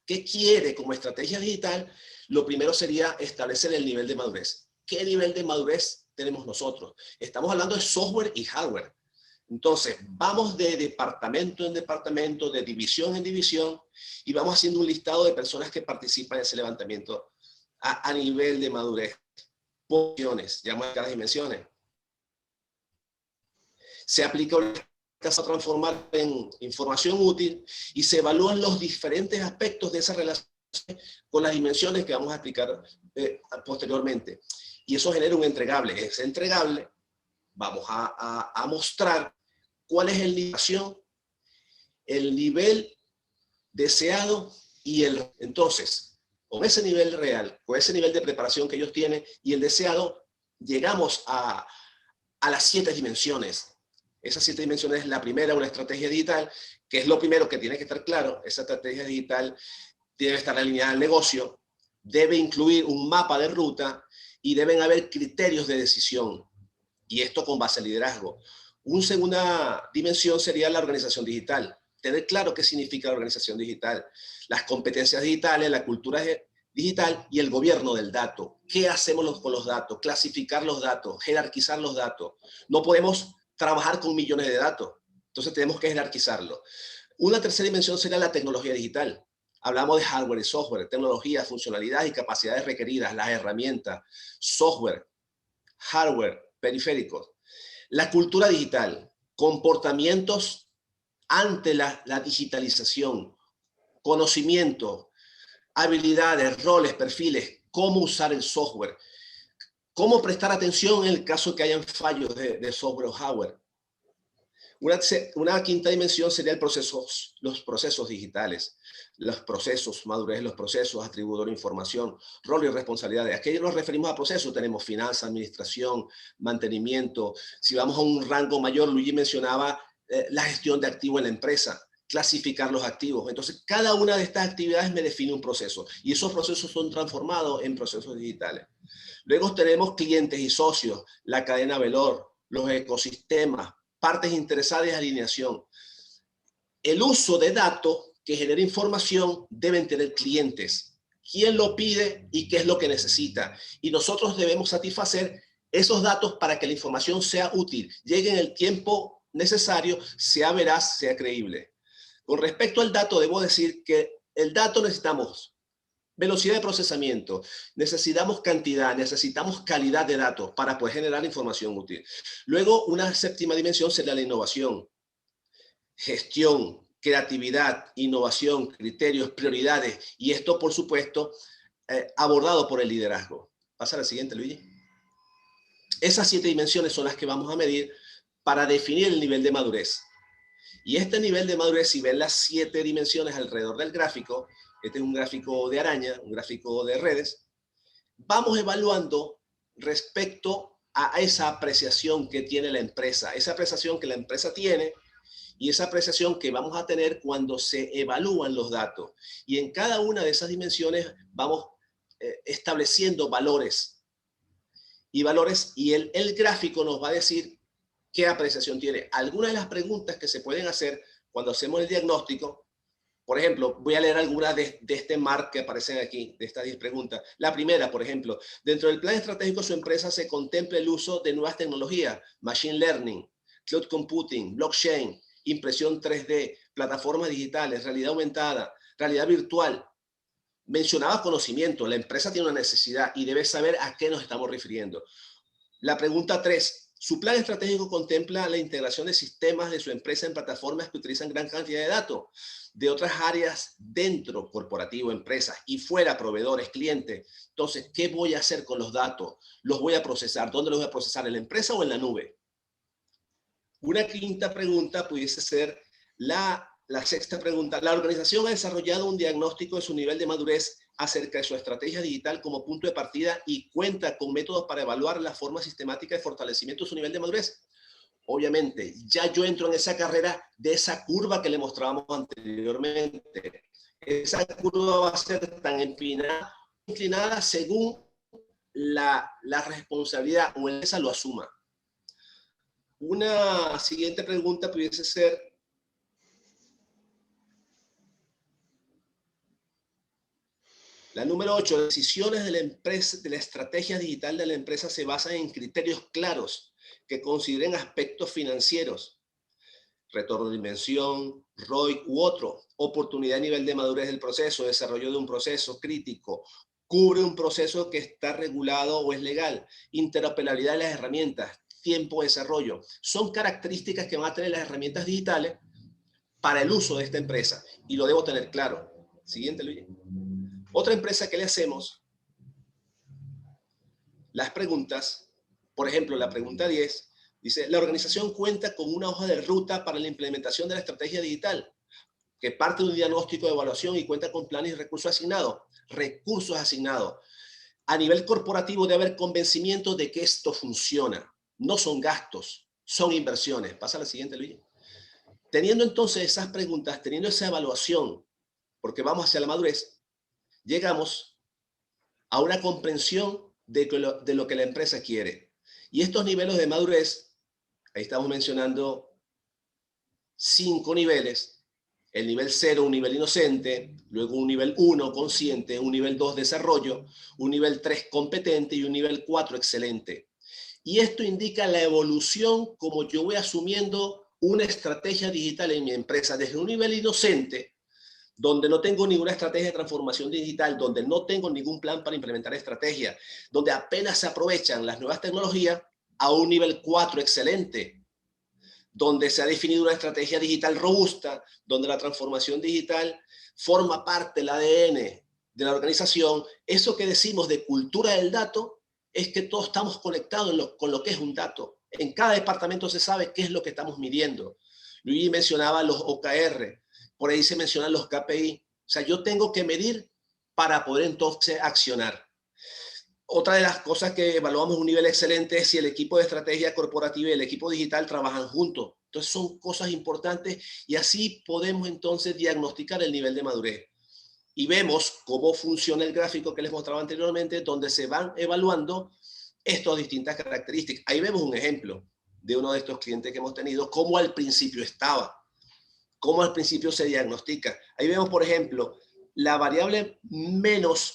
qué quiere como estrategia digital, lo primero sería establecer el nivel de madurez. ¿Qué nivel de madurez tenemos nosotros? Estamos hablando de software y hardware. Entonces, vamos de departamento en departamento, de división en división, y vamos haciendo un listado de personas que participan en ese levantamiento a nivel de madurez. Posiciones, llamo a cada dimensiones. Se aplica una casa a transformar en información útil y se evalúan los diferentes aspectos de esa relación con las dimensiones que vamos a explicar posteriormente. Y eso genera un entregable. Ese entregable vamos a mostrar cuál es el nivel deseado y entonces, con ese nivel real, con ese nivel de preparación que ellos tienen y el deseado, llegamos a las 7 dimensiones. Esas 7 dimensiones es la primera, una estrategia digital, que es lo primero que tiene que estar claro. Esa estrategia digital debe estar alineada al negocio, debe incluir un mapa de ruta y deben haber criterios de decisión. Y esto con base al liderazgo. Una segunda dimensión sería la organización digital. Tener claro qué significa la organización digital, las competencias digitales, la cultura digital y el gobierno del dato. ¿Qué hacemos con los datos? Clasificar los datos, jerarquizar los datos. No podemos trabajar con millones de datos, entonces tenemos que jerarquizarlo. Una tercera dimensión sería la tecnología digital. Hablamos de hardware y software, tecnología, funcionalidades y capacidades requeridas, las herramientas, software, hardware, periféricos. La cultura digital, comportamientos ante la digitalización, conocimiento, habilidades, roles, perfiles, cómo usar el software, cómo prestar atención en el caso que hayan fallos de software o hardware. Una quinta dimensión sería los procesos digitales, los procesos, madurez, los procesos, atribuidor de información, rol y responsabilidades. Aquí nos referimos a procesos, tenemos finanzas, administración, mantenimiento. Si vamos a un rango mayor, Luigi mencionaba la gestión de activos en la empresa, clasificar los activos. Entonces, cada una de estas actividades me define un proceso y esos procesos son transformados en procesos digitales. Luego tenemos clientes y socios, la cadena de valor, los ecosistemas, partes interesadas y alineación. El uso de datos que genera información deben tener clientes. ¿Quién lo pide y qué es lo que necesita? Y nosotros debemos satisfacer esos datos para que la información sea útil, llegue en el tiempo necesario, sea veraz, sea creíble. Con respecto al dato, debo decir que el dato necesitamos velocidad de procesamiento, necesitamos cantidad, necesitamos calidad de datos para poder generar información útil. Luego, una séptima dimensión sería la innovación, gestión, creatividad, innovación, criterios, prioridades, y esto, por supuesto, abordado por el liderazgo. Pasa a la siguiente, Luigi. Esas 7 dimensiones son las que vamos a medir para definir el nivel de madurez. Y este nivel de madurez, si ven las 7 dimensiones alrededor del gráfico, este es un gráfico de araña, un gráfico de redes, vamos evaluando respecto a esa apreciación que tiene la empresa, esa apreciación que la empresa tiene y esa apreciación que vamos a tener cuando se evalúan los datos. Y en cada una de esas dimensiones vamos estableciendo valores. Y el gráfico nos va a decir qué apreciación tiene. Algunas de las preguntas que se pueden hacer cuando hacemos el diagnóstico, por ejemplo, voy a leer algunas de este mar que aparecen aquí, de estas 10 preguntas. La primera, por ejemplo, dentro del plan estratégico de su empresa se contempla el uso de nuevas tecnologías, machine learning, cloud computing, blockchain, impresión 3D, plataformas digitales, realidad aumentada, realidad virtual. Mencionaba conocimiento, la empresa tiene una necesidad y debe saber a qué nos estamos refiriendo. La pregunta 3. Su plan estratégico contempla la integración de sistemas de su empresa en plataformas que utilizan gran cantidad de datos de otras áreas dentro, corporativo, empresas y fuera, proveedores, clientes. Entonces, ¿qué voy a hacer con los datos? ¿Los voy a procesar? ¿Dónde los voy a procesar? ¿En la empresa o en la nube? Una quinta pregunta pudiese ser la sexta pregunta. La organización ha desarrollado un diagnóstico de su nivel de madurez acerca de su estrategia digital como punto de partida y cuenta con métodos para evaluar la forma sistemática de fortalecimiento de su nivel de madurez. Obviamente, ya yo entro en esa carrera de esa curva que le mostrábamos anteriormente. Esa curva va a ser tan inclinada según la responsabilidad o esa lo asuma. Una siguiente pregunta pudiese ser, la número 8, decisiones de la empresa, de la estrategia digital de la empresa se basan en criterios claros que consideren aspectos financieros, retorno de inversión, ROI u otro, oportunidad a nivel de madurez del proceso, desarrollo de un proceso crítico, cubre un proceso que está regulado o es legal, interoperabilidad de las herramientas, tiempo de desarrollo. Son características que van a tener las herramientas digitales para el uso de esta empresa y lo debo tener claro. Siguiente, Luis. Otra empresa que le hacemos las preguntas, por ejemplo, la pregunta 10, dice, la organización cuenta con una hoja de ruta para la implementación de la estrategia digital, que parte de un diagnóstico de evaluación y cuenta con planes y recursos asignados. Recursos asignados. A nivel corporativo debe haber convencimiento de que esto funciona. No son gastos, son inversiones. Pasa a la siguiente, Luis. Teniendo entonces esas preguntas, teniendo esa evaluación, porque vamos hacia la madurez, llegamos a una comprensión de lo que la empresa quiere. Y estos niveles de madurez, ahí estamos mencionando 5 niveles. El nivel 0, un nivel inocente, luego un nivel 1, consciente, un nivel 2, desarrollo, un nivel 3, competente y un nivel 4, excelente. Y esto indica la evolución como yo voy asumiendo una estrategia digital en mi empresa, desde un nivel inocente, donde no tengo ninguna estrategia de transformación digital, donde no tengo ningún plan para implementar estrategia, donde apenas se aprovechan las nuevas tecnologías, a un nivel 4, excelente, donde se ha definido una estrategia digital robusta, donde la transformación digital forma parte del ADN de la organización. Eso que decimos de cultura del dato es que todos estamos conectados con lo que es un dato. En cada departamento se sabe qué es lo que estamos midiendo. Luis mencionaba los OKR, por ahí se mencionan los KPI. O sea, yo tengo que medir para poder entonces accionar. Otra de las cosas que evaluamos un nivel excelente es si el equipo de estrategia corporativa y el equipo digital trabajan juntos. Entonces son cosas importantes y así podemos entonces diagnosticar el nivel de madurez. Y vemos cómo funciona el gráfico que les mostraba anteriormente, donde se van evaluando estas distintas características. Ahí vemos un ejemplo de uno de estos clientes que hemos tenido, cómo al principio estaba, cómo al principio se diagnostica. Ahí vemos, por ejemplo, la variable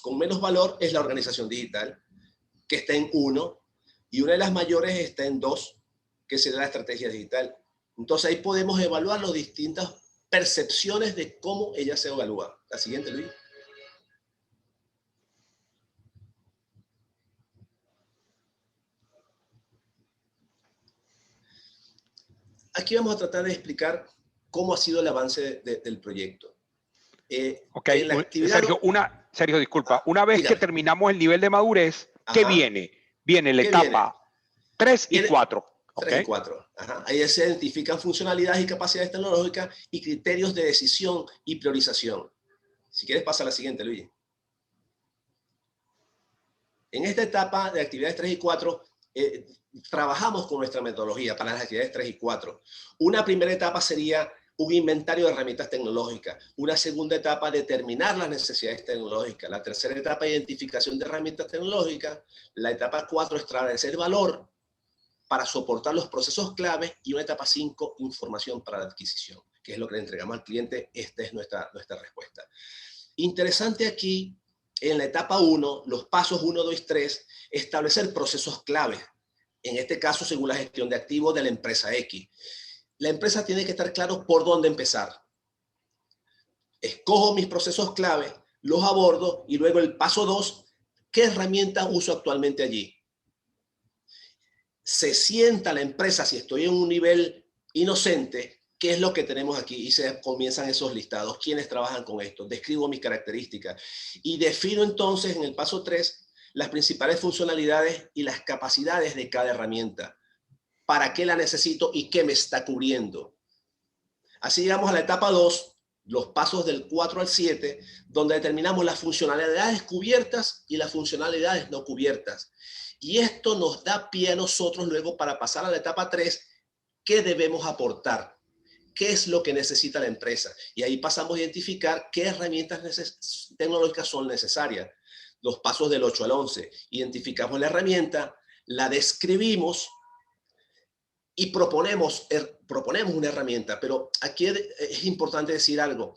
con menos valor es la organización digital, que está en 1, y una de las mayores está en 2, que será la estrategia digital. Entonces ahí podemos evaluar las distintas percepciones de cómo ella se evalúa. La siguiente, Luis. Aquí vamos a tratar de explicar cómo ha sido el avance del proyecto. Ok, Sergio, disculpa. Una vez dígame. que terminamos el nivel de madurez, ¿qué viene? Viene la etapa 3 y 4. 3 y 4. Ajá. Ahí se identifican funcionalidades y capacidades tecnológicas y criterios de decisión y priorización. Si quieres, pasa a la siguiente, Luis. En esta etapa de actividades 3 y 4, trabajamos con nuestra metodología para las actividades 3 y 4. Una primera etapa sería un inventario de herramientas tecnológicas. Una segunda etapa, determinar las necesidades tecnológicas. La tercera etapa, identificación de herramientas tecnológicas. La etapa 4, establecer valor para soportar los procesos claves. Y una etapa 5, información para la adquisición, que es lo que le entregamos al cliente. Esta es nuestra respuesta. Interesante aquí, en la etapa 1, los pasos 1, 2 y 3, establecer procesos claves. En este caso, según la gestión de activos de la empresa X. La empresa tiene que estar claro por dónde empezar. Escojo mis procesos clave, los abordo y luego el paso 2, ¿qué herramientas uso actualmente allí? Se sienta la empresa, si estoy en un nivel inocente, ¿qué es lo que tenemos aquí? Y se comienzan esos listados. ¿Quiénes trabajan con esto? Describo mis características y defino entonces en el paso 3 las principales funcionalidades y las capacidades de cada herramienta. ¿Para qué la necesito y qué me está cubriendo? Así llegamos a la etapa 2, los pasos del 4 al 7, donde determinamos las funcionalidades cubiertas y las funcionalidades no cubiertas. Y esto nos da pie a nosotros luego para pasar a la etapa 3, ¿qué debemos aportar? ¿Qué es lo que necesita la empresa? Y ahí pasamos a identificar qué herramientas tecnológicas son necesarias. Los pasos del 8 al 11. Identificamos la herramienta, la describimos, y proponemos una herramienta, pero aquí es importante decir algo.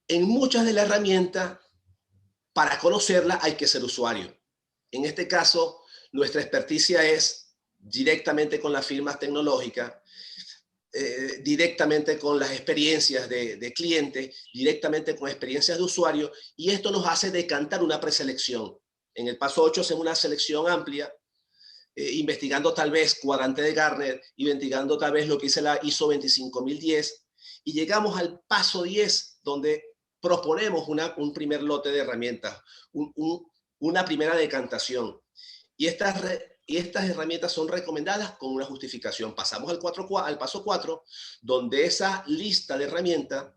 En muchas de las herramientas, para conocerla hay que ser usuario. En este caso, nuestra experticia es directamente con las firmas tecnológicas, directamente con las experiencias de clientes, directamente con experiencias de usuario, y esto nos hace decantar una preselección. En el paso 8 hacemos una selección amplia, investigando tal vez cuadrante de Gartner, investigando tal vez lo que dice la ISO 25010, y llegamos al paso 10, donde proponemos un primer lote de herramientas, una primera decantación. Y estas herramientas son recomendadas con una justificación. Pasamos al paso 4, donde esa lista de herramientas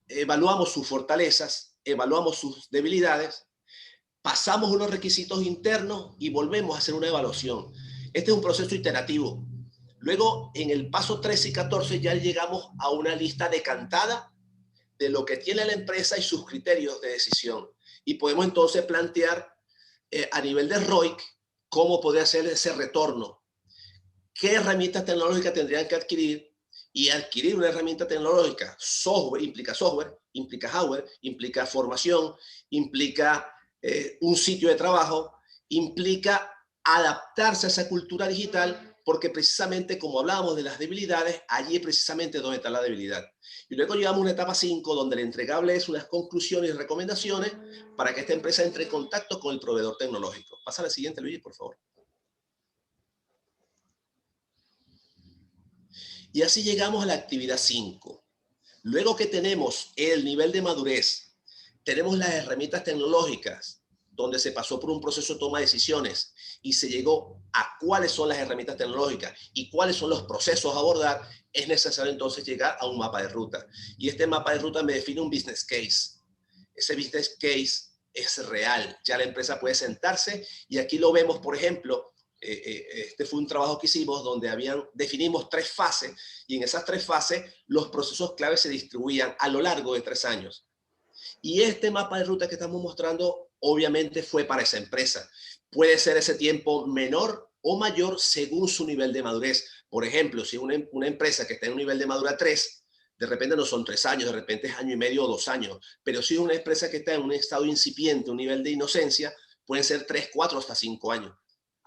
evaluamos sus fortalezas, evaluamos sus debilidades, pasamos unos requisitos internos y volvemos a hacer una evaluación. Este es un proceso iterativo. Luego, en el paso 13 y 14 ya llegamos a una lista decantada de lo que tiene la empresa y sus criterios de decisión. Y podemos entonces plantear a nivel de ROIC cómo poder hacer ese retorno. ¿Qué herramientas tecnológicas tendrían que adquirir? Y adquirir una herramienta tecnológica, software, implica hardware, implica formación, implica un sitio de trabajo, implica adaptarse a esa cultura digital, porque precisamente como hablábamos de las debilidades, allí es precisamente donde está la debilidad. Y luego llegamos a una etapa 5, donde el entregable es unas conclusiones y recomendaciones para que esta empresa entre en contacto con el proveedor tecnológico. Pasa a la siguiente, Luis, por favor. Y así llegamos a la actividad 5. Luego que tenemos el nivel de madurez, tenemos las herramientas tecnológicas, donde se pasó por un proceso de toma de decisiones y se llegó a cuáles son las herramientas tecnológicas y cuáles son los procesos a abordar, es necesario entonces llegar a un mapa de ruta. Y este mapa de ruta me define un business case. Ese business case es real. Ya la empresa puede sentarse y aquí lo vemos, por ejemplo, este fue un trabajo que hicimos donde definimos 3 fases y en esas 3 fases los procesos clave se distribuían a lo largo de 3 años. Y este mapa de ruta que estamos mostrando obviamente fue para esa empresa. Puede ser ese tiempo menor o mayor según su nivel de madurez. Por ejemplo, si una empresa que está en un nivel de madurez 3, de repente no son 3 años, de repente es año y medio o 2 años. Pero si es una empresa que está en un estado incipiente, un nivel de inocencia, pueden ser 3, 4, hasta 5 años.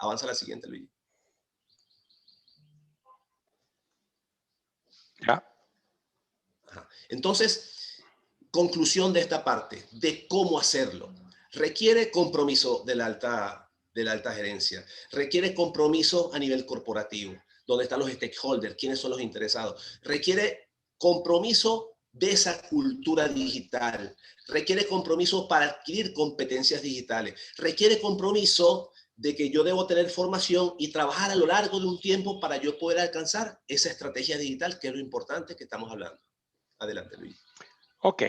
Avanza a la siguiente, Luis. Ya. Entonces, conclusión de esta parte, de cómo hacerlo. Requiere compromiso de la alta gerencia, requiere compromiso a nivel corporativo, donde están los stakeholders, quiénes son los interesados, requiere compromiso de esa cultura digital, requiere compromiso para adquirir competencias digitales, requiere compromiso de que yo debo tener formación y trabajar a lo largo de un tiempo para yo poder alcanzar esa estrategia digital, que es lo importante que estamos hablando. Adelante, Luis. Ok.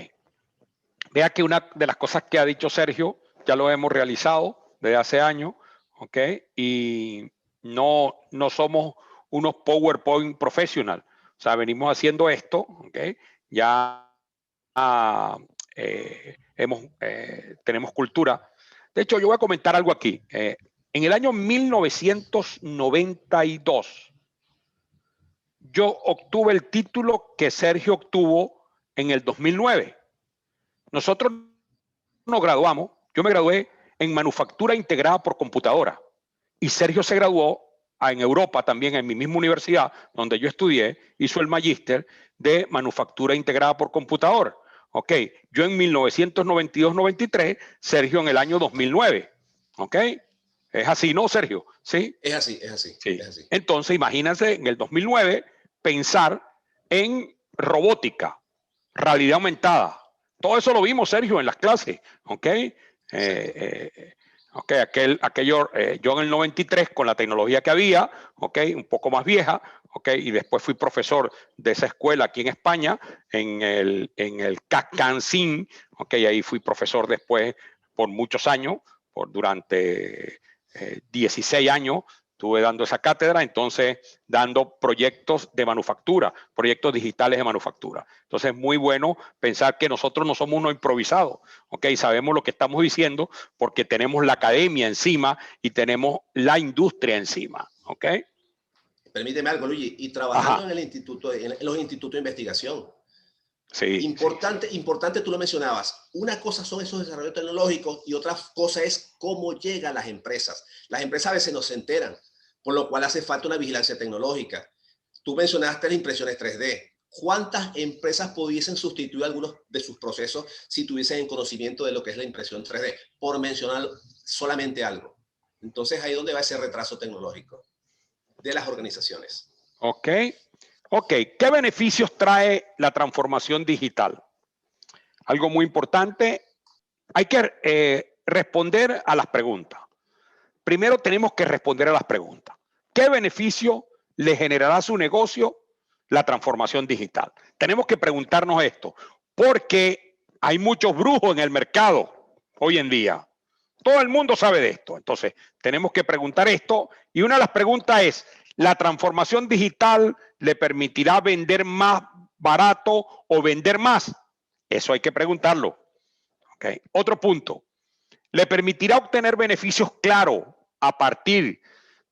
Vea que una de las cosas que ha dicho Sergio, ya lo hemos realizado desde hace años, ¿ok? Y no somos unos PowerPoint profesional. O sea, venimos haciendo esto, ¿ok? Ya tenemos cultura. De hecho, yo voy a comentar algo aquí. En el año 1992, yo obtuve el título que Sergio obtuvo en el 2009. Nosotros nos graduamos, yo me gradué en manufactura integrada por computadora y Sergio se graduó en Europa también, en mi misma universidad donde yo estudié, hizo el magíster de manufactura integrada por computadora. Ok, yo en 1992-93, Sergio en el año 2009. Ok, es así, ¿no, Sergio? Sí. Es así, es así. Sí. Es así. Entonces, imagínense en el 2009 pensar en robótica, realidad aumentada. Todo eso lo vimos, Sergio, en las clases, ¿ok? Ok, yo en el 93 con la tecnología que había, ok, un poco más vieja, ok, y después fui profesor de esa escuela aquí en España, en el CACANCIN, ok, ahí fui profesor después por muchos años, durante 16 años, estuve dando esa cátedra, entonces dando proyectos de manufactura, proyectos digitales de manufactura. Entonces es muy bueno pensar que nosotros no somos unos improvisados, ¿ok? Sabemos lo que estamos diciendo porque tenemos la academia encima y tenemos la industria encima, ¿ok? Permíteme algo, Luigi. Y trabajando Ajá. en el instituto, en los institutos de investigación. Sí, Importante, sí. importante, tú lo mencionabas. Una cosa son esos desarrollos tecnológicos y otra cosa es cómo llegan las empresas. Las empresas a veces no se enteran, por lo cual hace falta una vigilancia tecnológica. Tú mencionaste las impresiones 3D. ¿Cuántas empresas pudiesen sustituir algunos de sus procesos si tuviesen conocimiento de lo que es la impresión 3D? Por mencionar solamente algo. Entonces, ahí es donde va ese retraso tecnológico de las organizaciones. Ok. Ok, ¿qué beneficios trae la transformación digital? Algo muy importante, hay que responder a las preguntas. Primero tenemos que responder a las preguntas. ¿Qué beneficio le generará a su negocio la transformación digital? Tenemos que preguntarnos esto, porque hay muchos brujos en el mercado hoy en día. Todo el mundo sabe de esto. Entonces, tenemos que preguntar esto. Y una de las preguntas es, ¿la transformación digital le permitirá vender más barato o vender más? Eso hay que preguntarlo. ¿Okay? Otro punto, ¿le permitirá obtener beneficios claros a partir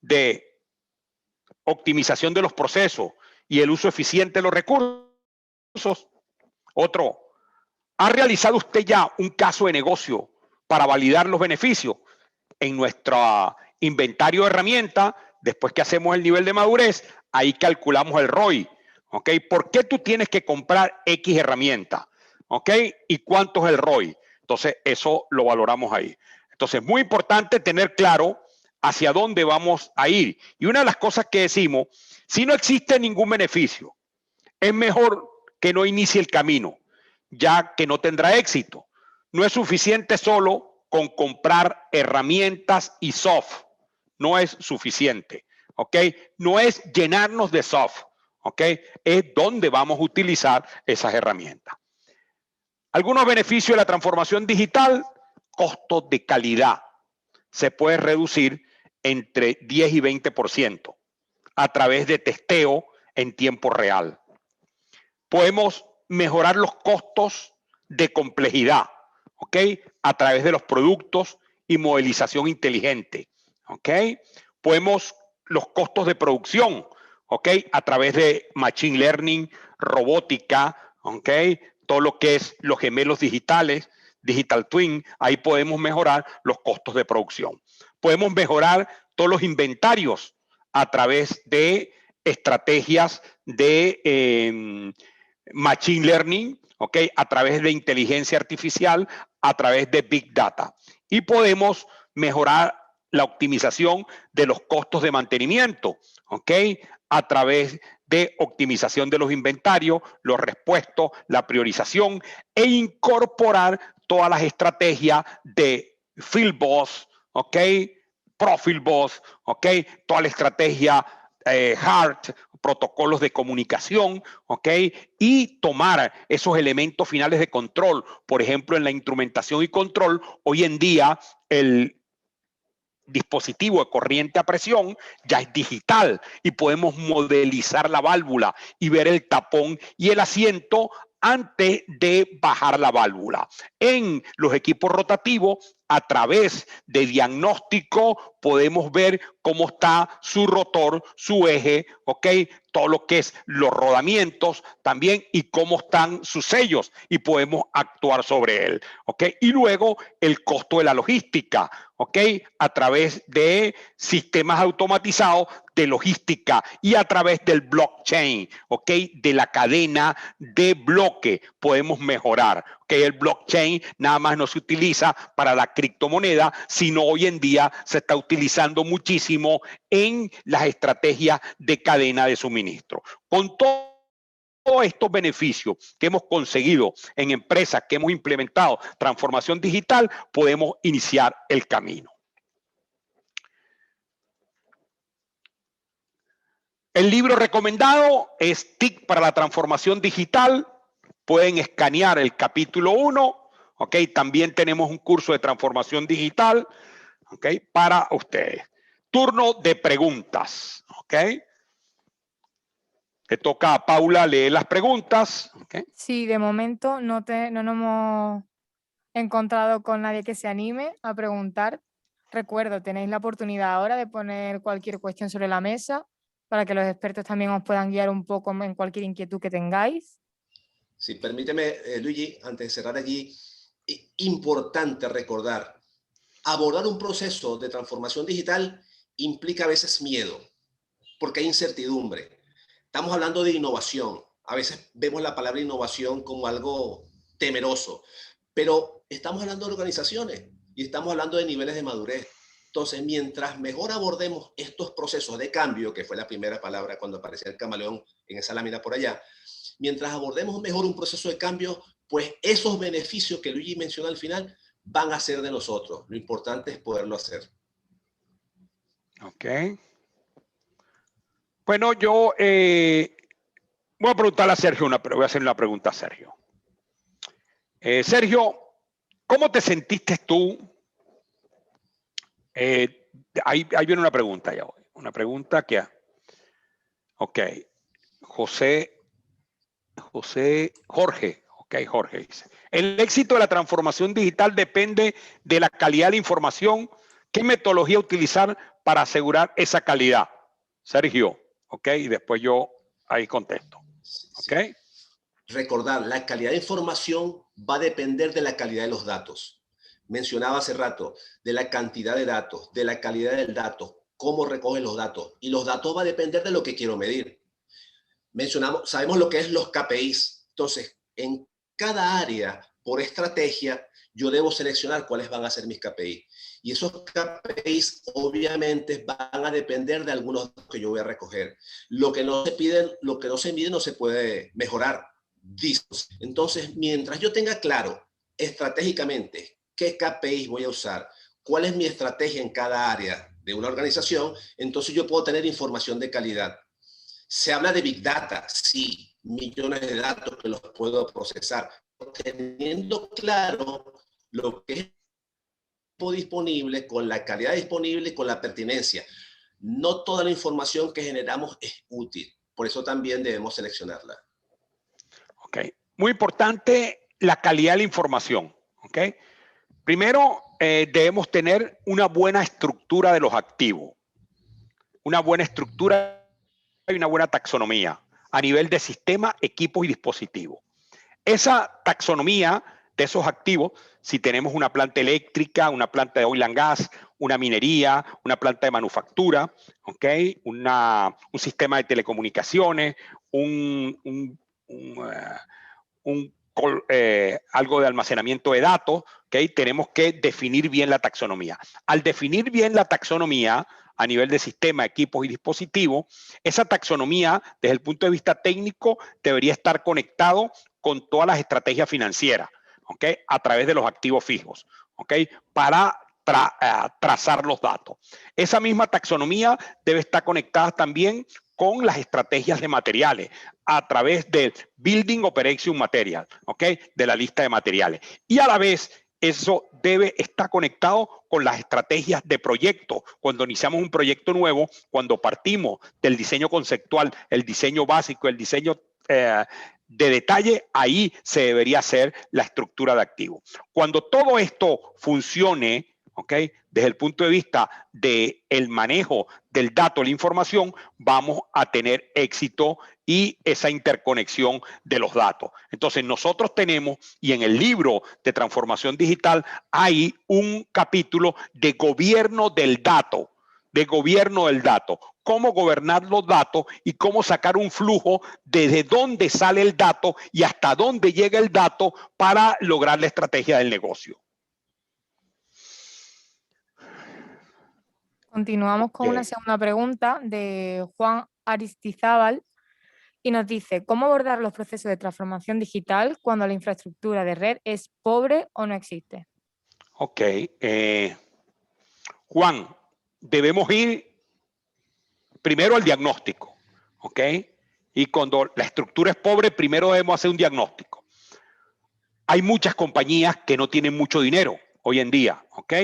de optimización de los procesos y el uso eficiente de los recursos? Otro, ¿ha realizado usted ya un caso de negocio para validar los beneficios? En nuestro inventario de herramientas, después que hacemos el nivel de madurez, ahí calculamos el ROI. ¿Ok? ¿Por qué tú tienes que comprar X herramienta? ¿Ok? ¿Y cuánto es el ROI? Entonces, eso lo valoramos ahí. Entonces, muy importante tener claro hacia dónde vamos a ir. Y una de las cosas que decimos, si no existe ningún beneficio, es mejor que no inicie el camino, ya que no tendrá éxito. No es suficiente solo con comprar herramientas y soft. No es suficiente, ¿ok? No es llenarnos de soft, ¿ok? Es dónde vamos a utilizar esas herramientas. Algunos beneficios de la transformación digital, costos de calidad. Se puede reducir entre 10 y 20% a través de testeo en tiempo real. Podemos mejorar los costos de complejidad, ¿ok? A través de los productos y modelización inteligente, ¿ok? Podemos los costos de producción, ¿ok? A través de machine learning, robótica, ¿ok? Todo lo que es los gemelos digitales, digital twin, ahí podemos mejorar los costos de producción. Podemos mejorar todos los inventarios a través de estrategias de machine learning, ¿ok? A través de inteligencia artificial, a través de big data. Y podemos mejorar la optimización de los costos de mantenimiento, ¿ok? A través de optimización de los inventarios, los repuestos, la priorización e incorporar todas las estrategias de Field Boss, ¿ok? Profile Boss, ¿ok? Toda la estrategia HART, protocolos de comunicación, ¿ok? Y tomar esos elementos finales de control. Por ejemplo, en la instrumentación y control, hoy en día el dispositivo de corriente a presión ya es digital y podemos modelizar la válvula y ver el tapón y el asiento antes de bajar la válvula. En los equipos rotativos, a través de diagnóstico, podemos ver cómo está su rotor, su eje, ¿ok? Todo lo que es los rodamientos también y cómo están sus sellos y podemos actuar sobre él, ¿ok? Y luego el costo de la logística, ¿ok? A través de sistemas automatizados de logística y a través del blockchain, ¿ok? De la cadena de bloque podemos mejorar, ¿ok? El blockchain nada más no se utiliza para la criptomoneda, sino hoy en día se está utilizando muchísimo en las estrategias de cadena de suministro. Con todos estos beneficios que hemos conseguido en empresas que hemos implementado transformación digital, podemos iniciar el camino. El libro recomendado es TIC para la transformación digital. Pueden escanear el capítulo 1. ¿Ok? También tenemos un curso de transformación digital, ¿ok? Para ustedes. Turno de preguntas. ¿Ok? Le toca a Paula leer las preguntas. ¿Ok? Sí, de momento no nos hemos encontrado con nadie que se anime a preguntar. Recuerdo, tenéis la oportunidad ahora de poner cualquier cuestión sobre la mesa para que los expertos también os puedan guiar un poco en cualquier inquietud que tengáis. Sí, permíteme, Luigi, antes de cerrar allí, importante recordar, abordar un proceso de transformación digital implica a veces miedo, porque hay incertidumbre. Estamos hablando de innovación. A veces vemos la palabra innovación como algo temeroso, pero estamos hablando de organizaciones y estamos hablando de niveles de madurez. Entonces, mientras mejor abordemos estos procesos de cambio, que fue la primera palabra cuando aparecía el camaleón en esa lámina por allá, mientras abordemos mejor un proceso de cambio, pues esos beneficios que Luigi mencionó al final van a ser de nosotros. Lo importante es poderlo hacer. Ok. Bueno, yo voy a preguntarle a Sergio, voy a hacer una pregunta a Sergio. Sergio, ¿cómo te sentiste tú? Ahí viene una pregunta ya hoy. Una pregunta que... Ok. Jorge. Ok, Jorge dice. El éxito de la transformación digital depende de la calidad de la información. ¿Qué metodología utilizar para asegurar esa calidad? Sergio, ok, y después yo ahí contesto. Ok. Sí. Recordar, la calidad de información va a depender de la calidad de los datos. Mencionaba hace rato, de la cantidad de datos, de la calidad del dato, cómo recogen los datos. Y los datos va a depender de lo que quiero medir. Sabemos lo que es los KPIs. Entonces, en cada área, por estrategia, yo debo seleccionar cuáles van a ser mis KPIs. Y esos KPIs obviamente van a depender de algunos datos que yo voy a recoger. Lo que no se pide, lo que no se mide no se puede mejorar. Entonces, mientras yo tenga claro estratégicamente qué KPIs voy a usar, cuál es mi estrategia en cada área de una organización, entonces yo puedo tener información de calidad. Se habla de Big Data, sí, millones de datos que los puedo procesar, teniendo claro lo que es disponible, con la calidad disponible y con la pertinencia. No toda la información que generamos es útil, por eso también debemos seleccionarla. Ok, muy importante la calidad de la información. Ok, primero debemos tener una buena estructura de los activos, una buena estructura y una buena taxonomía a nivel de sistema, equipos y dispositivos. Esa taxonomía de esos activos, si tenemos una planta eléctrica, una planta de oil and gas, una minería, una planta de manufactura, ¿okay? Un sistema de telecomunicaciones, algo de almacenamiento de datos, ¿okay? Tenemos que definir bien la taxonomía. Al definir bien la taxonomía a nivel de sistema, equipos y dispositivos, esa taxonomía, desde el punto de vista técnico, debería estar conectado con todas las estrategias financieras, ¿okay? A través de los activos fijos, ¿okay? Para trazar los datos. Esa misma taxonomía debe estar conectada también con las estrategias de materiales a través del Building Operation Material, ¿ok? De la lista de materiales. Y a la vez, eso debe estar conectado con las estrategias de proyecto. Cuando iniciamos un proyecto nuevo, cuando partimos del diseño conceptual, el diseño básico, el diseño de detalle, ahí se debería hacer la estructura de activos. Cuando todo esto funcione, ¿okay? Desde el punto de vista del manejo del dato, la información, vamos a tener éxito y esa interconexión de los datos. Entonces nosotros tenemos, y en el libro de transformación digital hay un capítulo de gobierno del dato, cómo gobernar los datos y cómo sacar un flujo desde dónde sale el dato y hasta dónde llega el dato para lograr la estrategia del negocio. Continuamos con una segunda pregunta de Juan Aristizábal y nos dice, ¿cómo abordar los procesos de transformación digital cuando la infraestructura de red es pobre o no existe? Ok. Juan, debemos ir primero al diagnóstico, ¿ok? Y cuando la estructura es pobre, primero debemos hacer un diagnóstico. Hay muchas compañías que no tienen mucho dinero hoy en día, ¿ok?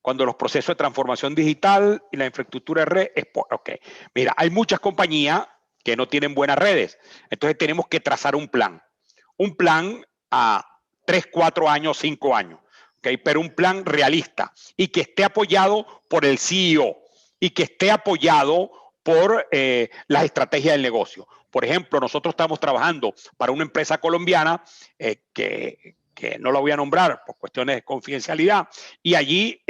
Cuando los procesos de transformación digital y la infraestructura de red es pobre, ¿ok? Mira, hay muchas compañías que no tienen buenas redes. Entonces tenemos que trazar un plan a 3, 4 años, 5 años. ¿Ok? ¿ok? Pero un plan realista y que esté apoyado por el CEO y que esté apoyado por las estrategias del negocio. Por ejemplo, nosotros estamos trabajando para una empresa colombiana que no la voy a nombrar por cuestiones de confidencialidad, y allí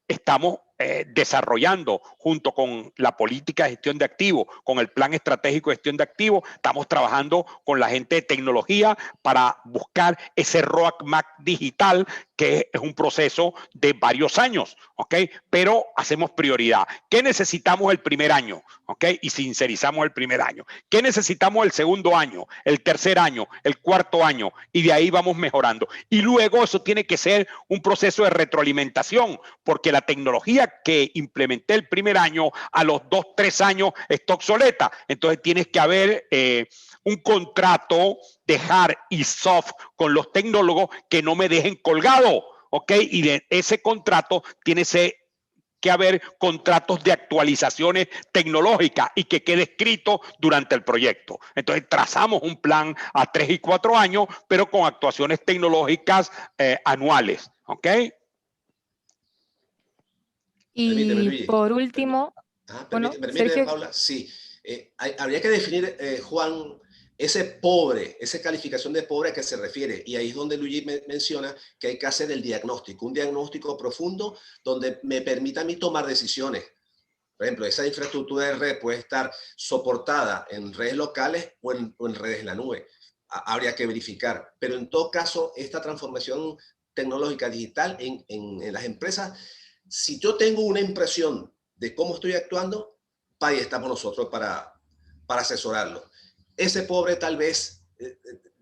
estamos desarrollando junto con la política de gestión de activos, con el plan estratégico de gestión de activos, estamos trabajando con la gente de tecnología para buscar ese roadmap digital, que es un proceso de varios años, ¿ok? Pero hacemos prioridad. ¿Qué necesitamos el primer año? ¿Ok? Y sincerizamos el primer año. ¿Qué necesitamos el segundo año, el tercer año, el cuarto año? Y de ahí vamos mejorando. Y luego eso tiene que ser un proceso de retroalimentación, porque la tecnología que implementé el primer año, a los 2, 3 años está obsoleta. Entonces tienes que haber un contrato de hard y soft con los tecnólogos que no me dejen colgado, ¿ok? Y de ese contrato tiene que haber contratos de actualizaciones tecnológicas y que quede escrito durante el proyecto. Entonces trazamos un plan a 3 y 4 años, pero con actuaciones tecnológicas anuales, ¿ok? Y Permíteme, Luigi. por último, bueno, Permíteme, Sergio, Paula. Sí, habría que definir, Juan, ese pobre, esa calificación de pobre a que se refiere. Y ahí es donde Luigi menciona que hay que hacer el diagnóstico, un diagnóstico profundo donde me permita a mí tomar decisiones. Por ejemplo, esa infraestructura de red puede estar soportada en redes locales o en redes en la nube. Habría que verificar. Pero en todo caso, esta transformación tecnológica digital en las empresas, si yo tengo una impresión de cómo estoy actuando, ahí estamos nosotros para asesorarlo. Ese pobre tal vez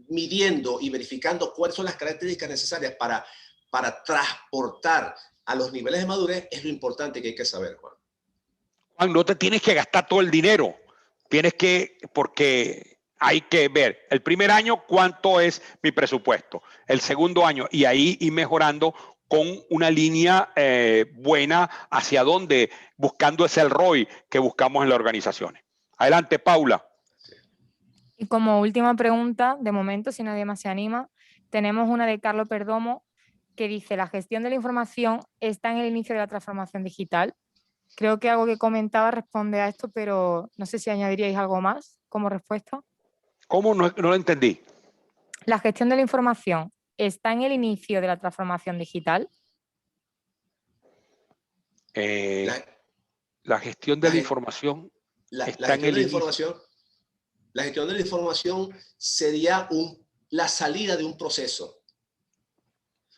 midiendo y verificando cuáles son las características necesarias para transportar a los niveles de madurez es lo importante que hay que saber, Juan. Juan, no te tienes que gastar todo el dinero. Porque hay que ver el primer año cuánto es mi presupuesto, el segundo año, y ahí ir mejorando con una línea buena hacia dónde, buscando ese ROI que buscamos en las organizaciones. Adelante, Paula. y como última pregunta, de momento, si nadie más se anima, tenemos una de Carlos Perdomo que dice: la gestión de la información está en el inicio de la transformación digital. Creo que algo que comentaba responde a esto, pero no sé si añadiríais algo más como respuesta. ¿Cómo? No lo entendí. La gestión de la información está en el inicio de la transformación digital. La gestión de la información está en el inicio. La gestión de la información sería la salida de un proceso.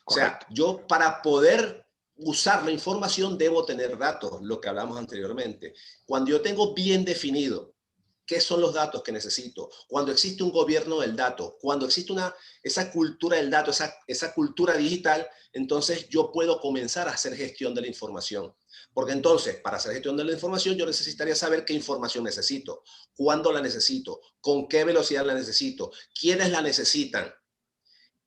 Correcto. O sea, yo para poder usar la información debo tener datos, lo que hablamos anteriormente. Cuando yo tengo bien definido qué son los datos que necesito, cuando existe un gobierno del dato, cuando existe esa cultura del dato, esa cultura digital, entonces yo puedo comenzar a hacer gestión de la información. Porque entonces, para hacer gestión de la información, yo necesitaría saber qué información necesito, cuándo la necesito, con qué velocidad la necesito, quiénes la necesitan,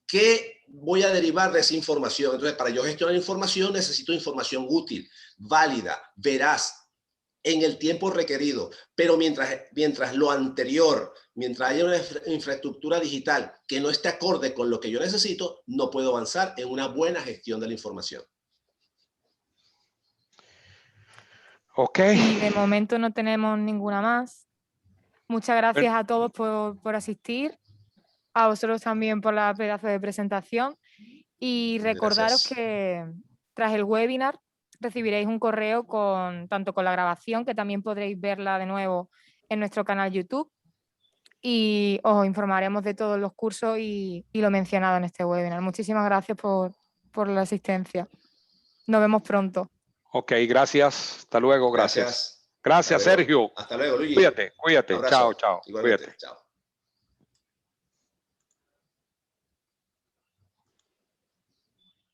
qué voy a derivar de esa información. Entonces, para yo gestionar información, necesito información útil, válida, veraz, en el tiempo requerido. Pero mientras lo anterior, mientras haya una infraestructura digital que no esté acorde con lo que yo necesito, no puedo avanzar en una buena gestión de la información. Ok. Y de momento no tenemos ninguna más. Muchas gracias a todos por asistir, a vosotros también por la pedazo de presentación, y recordaros que tras el webinar recibiréis un correo tanto con la grabación, que también podréis verla de nuevo en nuestro canal YouTube, y os informaremos de todos los cursos y lo mencionado en este webinar. Muchísimas gracias por la asistencia. Nos vemos pronto. Ok, gracias. Hasta luego. Gracias. Gracias, Hasta luego. Sergio. Hasta luego, Luigi. Cuídate. Chao. Igualmente. Cuídate. Chao.